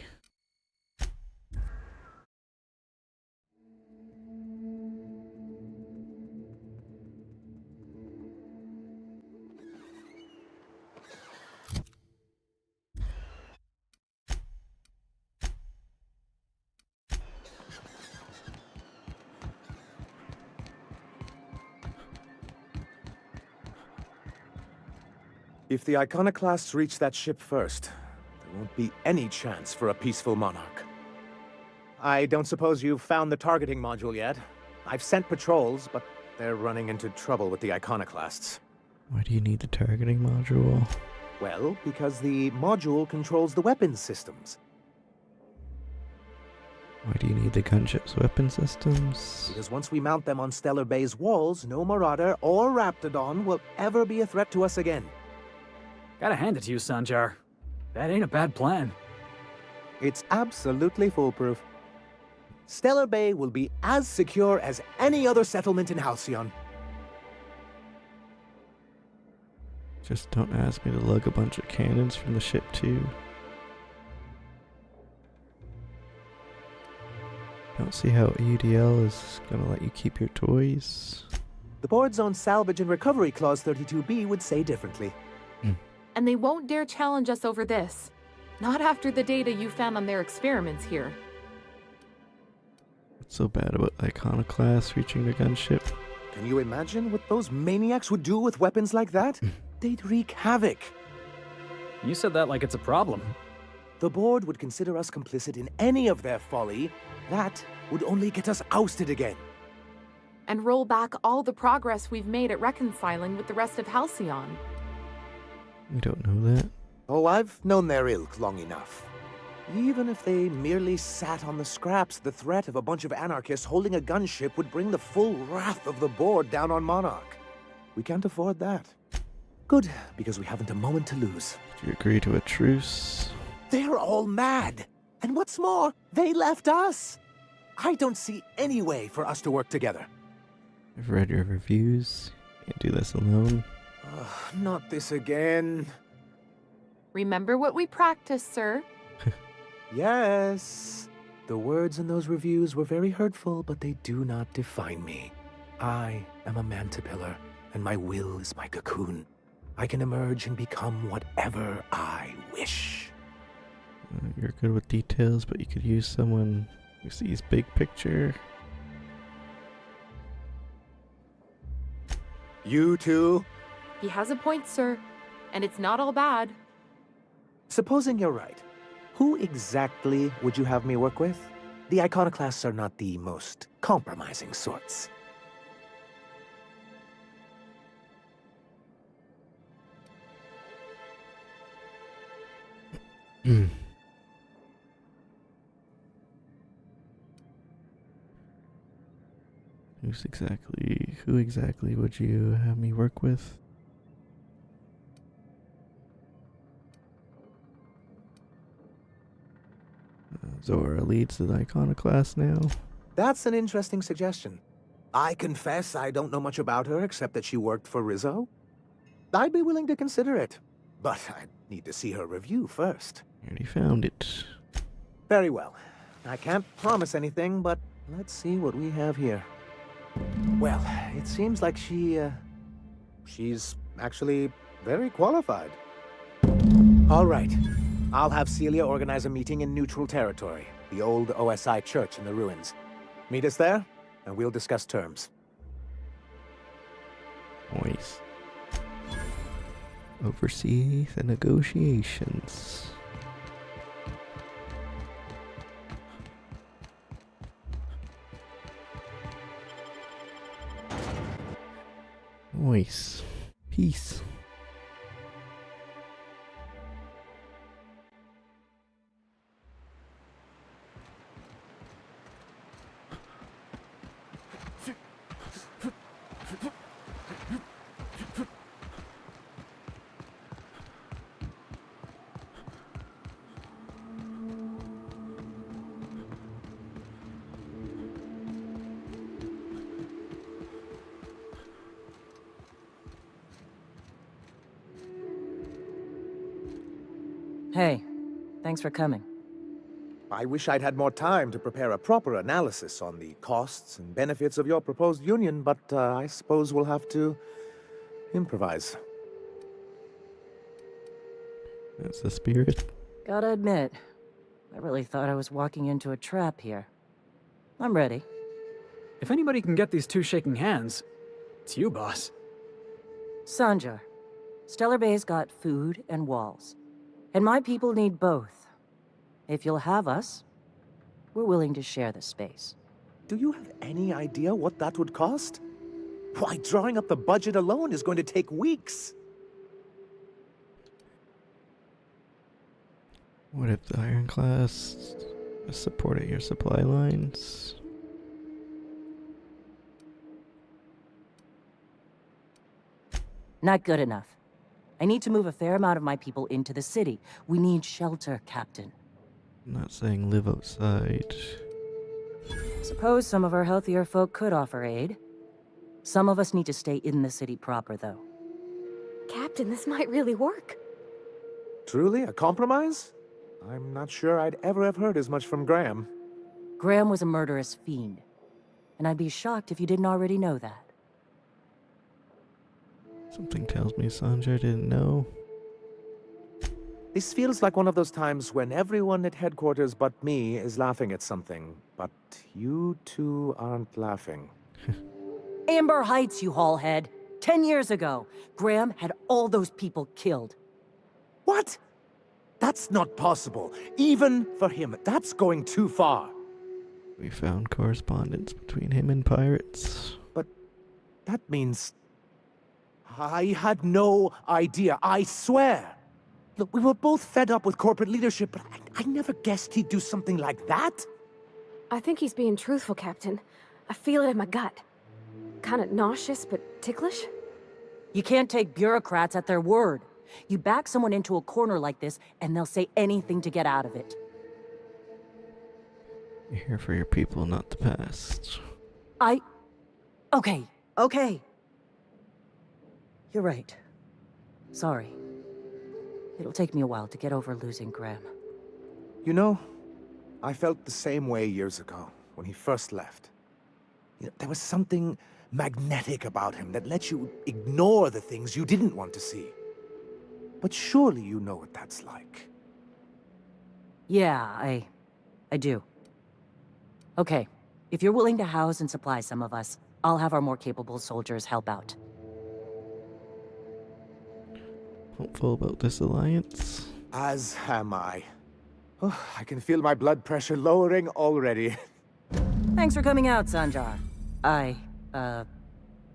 If the Iconoclasts reach that ship first, there won't be any chance for a peaceful monarch. I don't suppose you've found the targeting module yet. I've sent patrols, but they're running into trouble with the Iconoclasts. Why do you need the targeting module? Well, because the module controls the weapons systems. Why do you need the gunship's weapon systems? Because once we mount them on Stellar Bay's walls, no Marauder or Raptidon will ever be a threat to us again. Gotta hand it to you, Sanjar. That ain't a bad plan. It's absolutely foolproof. Stellar Bay will be as secure as any other settlement in Halcyon. Just don't ask me to lug a bunch of cannons from the ship too. Don't see how UDL is gonna let you keep your toys. The board's own Salvage and Recovery Clause 32B would say differently. And they won't dare challenge us over this. Not after the data you found on their experiments here. What's so bad about Iconoclast reaching the gunship? Can you imagine what those maniacs would do with weapons like that? They'd wreak havoc. You said that like it's a problem. The board would consider us complicit in any of their folly. That would only get us ousted again. And roll back all the progress we've made at reconciling with the rest of Halcyon. You don't know that. Oh, I've known their ilk long enough. Even if they merely sat on the scraps, the threat of a bunch of anarchists holding a gunship would bring the full wrath of the board down on Monarch. We can't afford that. Good, because we haven't a moment to lose. Did you agree to a truce? They're all mad. And what's more, they left us. I don't see any way for us to work together. I've read your reviews. Can't do this alone. Not this again. Remember what we practiced, sir. Yes. The words in those reviews were very hurtful, but they do not define me. I am a mantipillar, and my will is my cocoon. I can emerge and become whatever I wish. You're good with details, but you could use someone who sees big picture. You too? He has a point, sir. And it's not all bad. Supposing you're right, who exactly would you have me work with? The Iconoclasts are not the most compromising sorts. Who exactly would you have me work with? Zora leads the Iconoclast now. That's an interesting suggestion. I confess I don't know much about her except that she worked for Rizzo. I'd be willing to consider it, but I'd need to see her review first. I already found it. Very well. I can't promise anything, but let's see what we have here. Well, it seems like she's actually very qualified. All right. I'll have Celia organize a meeting in neutral territory, the old OSI church in the ruins. Meet us there, and we'll discuss terms. Nice. Oversee the negotiations. Nice. Peace. Hey, thanks for coming. I wish I'd had more time to prepare a proper analysis on the costs and benefits of your proposed union, but I suppose we'll have to improvise. That's the spirit. Gotta admit, I really thought I was walking into a trap here. I'm ready. If anybody can get these two shaking hands, it's you, boss. Sanjar, Stellar Bay's got food and walls. And my people need both. If you'll have us, we're willing to share the space. Do you have any idea what that would cost? Why, drawing up the budget alone is going to take weeks. What if the ironclads supported your supply lines? Not good enough. I need to move a fair amount of my people into the city. We need shelter, Captain. I'm not saying live outside. Suppose some of our healthier folk could offer aid. Some of us need to stay in the city proper, though. Captain, this might really work. Truly, a compromise? I'm not sure I'd ever have heard as much from Graham. Graham was a murderous fiend, and I'd be shocked if you didn't already know that. Something tells me Sanjay didn't know. This feels like one of those times when everyone at headquarters but me is laughing at something, but you two aren't laughing. Amber Heights, you haulhead. 10 years ago, Graham had all those people killed. What? That's not possible. Even for him, that's going too far. We found correspondence between him and pirates. But that means... I had no idea, I swear. Look, we were both fed up with corporate leadership, but I never guessed he'd do something like that. I think he's being truthful, Captain. I feel it in my gut. Kinda nauseous, but ticklish? You can't take bureaucrats at their word. You back someone into a corner like this, and they'll say anything to get out of it. You're here for your people, not the past. Okay. You're right. Sorry. It'll take me a while to get over losing Graham. You know, I felt the same way years ago, when he first left. You know, there was something magnetic about him that let you ignore the things you didn't want to see. But surely you know what that's like. Yeah, I do. Okay, if you're willing to house and supply some of us, I'll have our more capable soldiers help out. Hopeful about this alliance? As am I. Oh, I can feel my blood pressure lowering already. Thanks for coming out, Sanjar.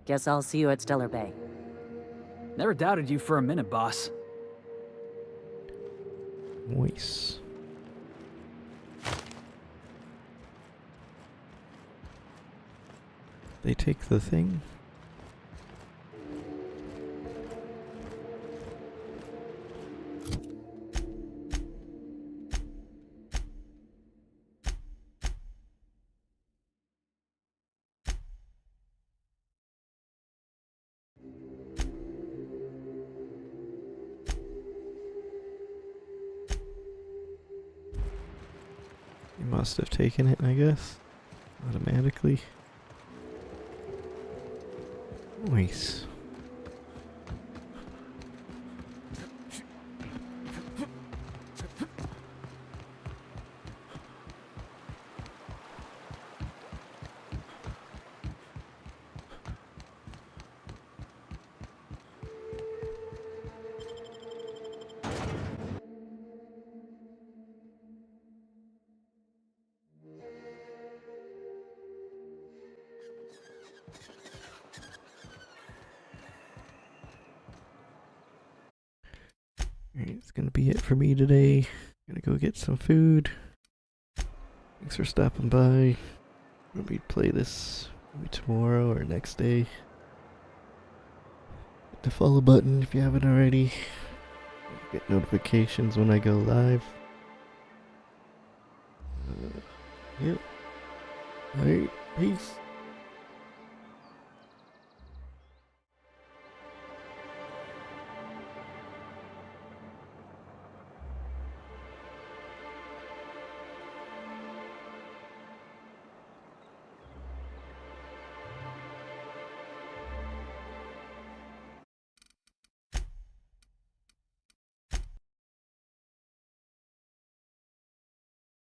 Guess I'll see you at Stellar Bay. Never doubted you for a minute, boss. Nice. They take the thing? You must have taken it, I guess. Automatically. Nice. Alright, it's gonna be it for me today. Gonna go get some food. Thanks for stopping by. Maybe play this maybe tomorrow or next day. Hit the follow button if you haven't already. Get notifications when I go live. Yep. Alright, peace.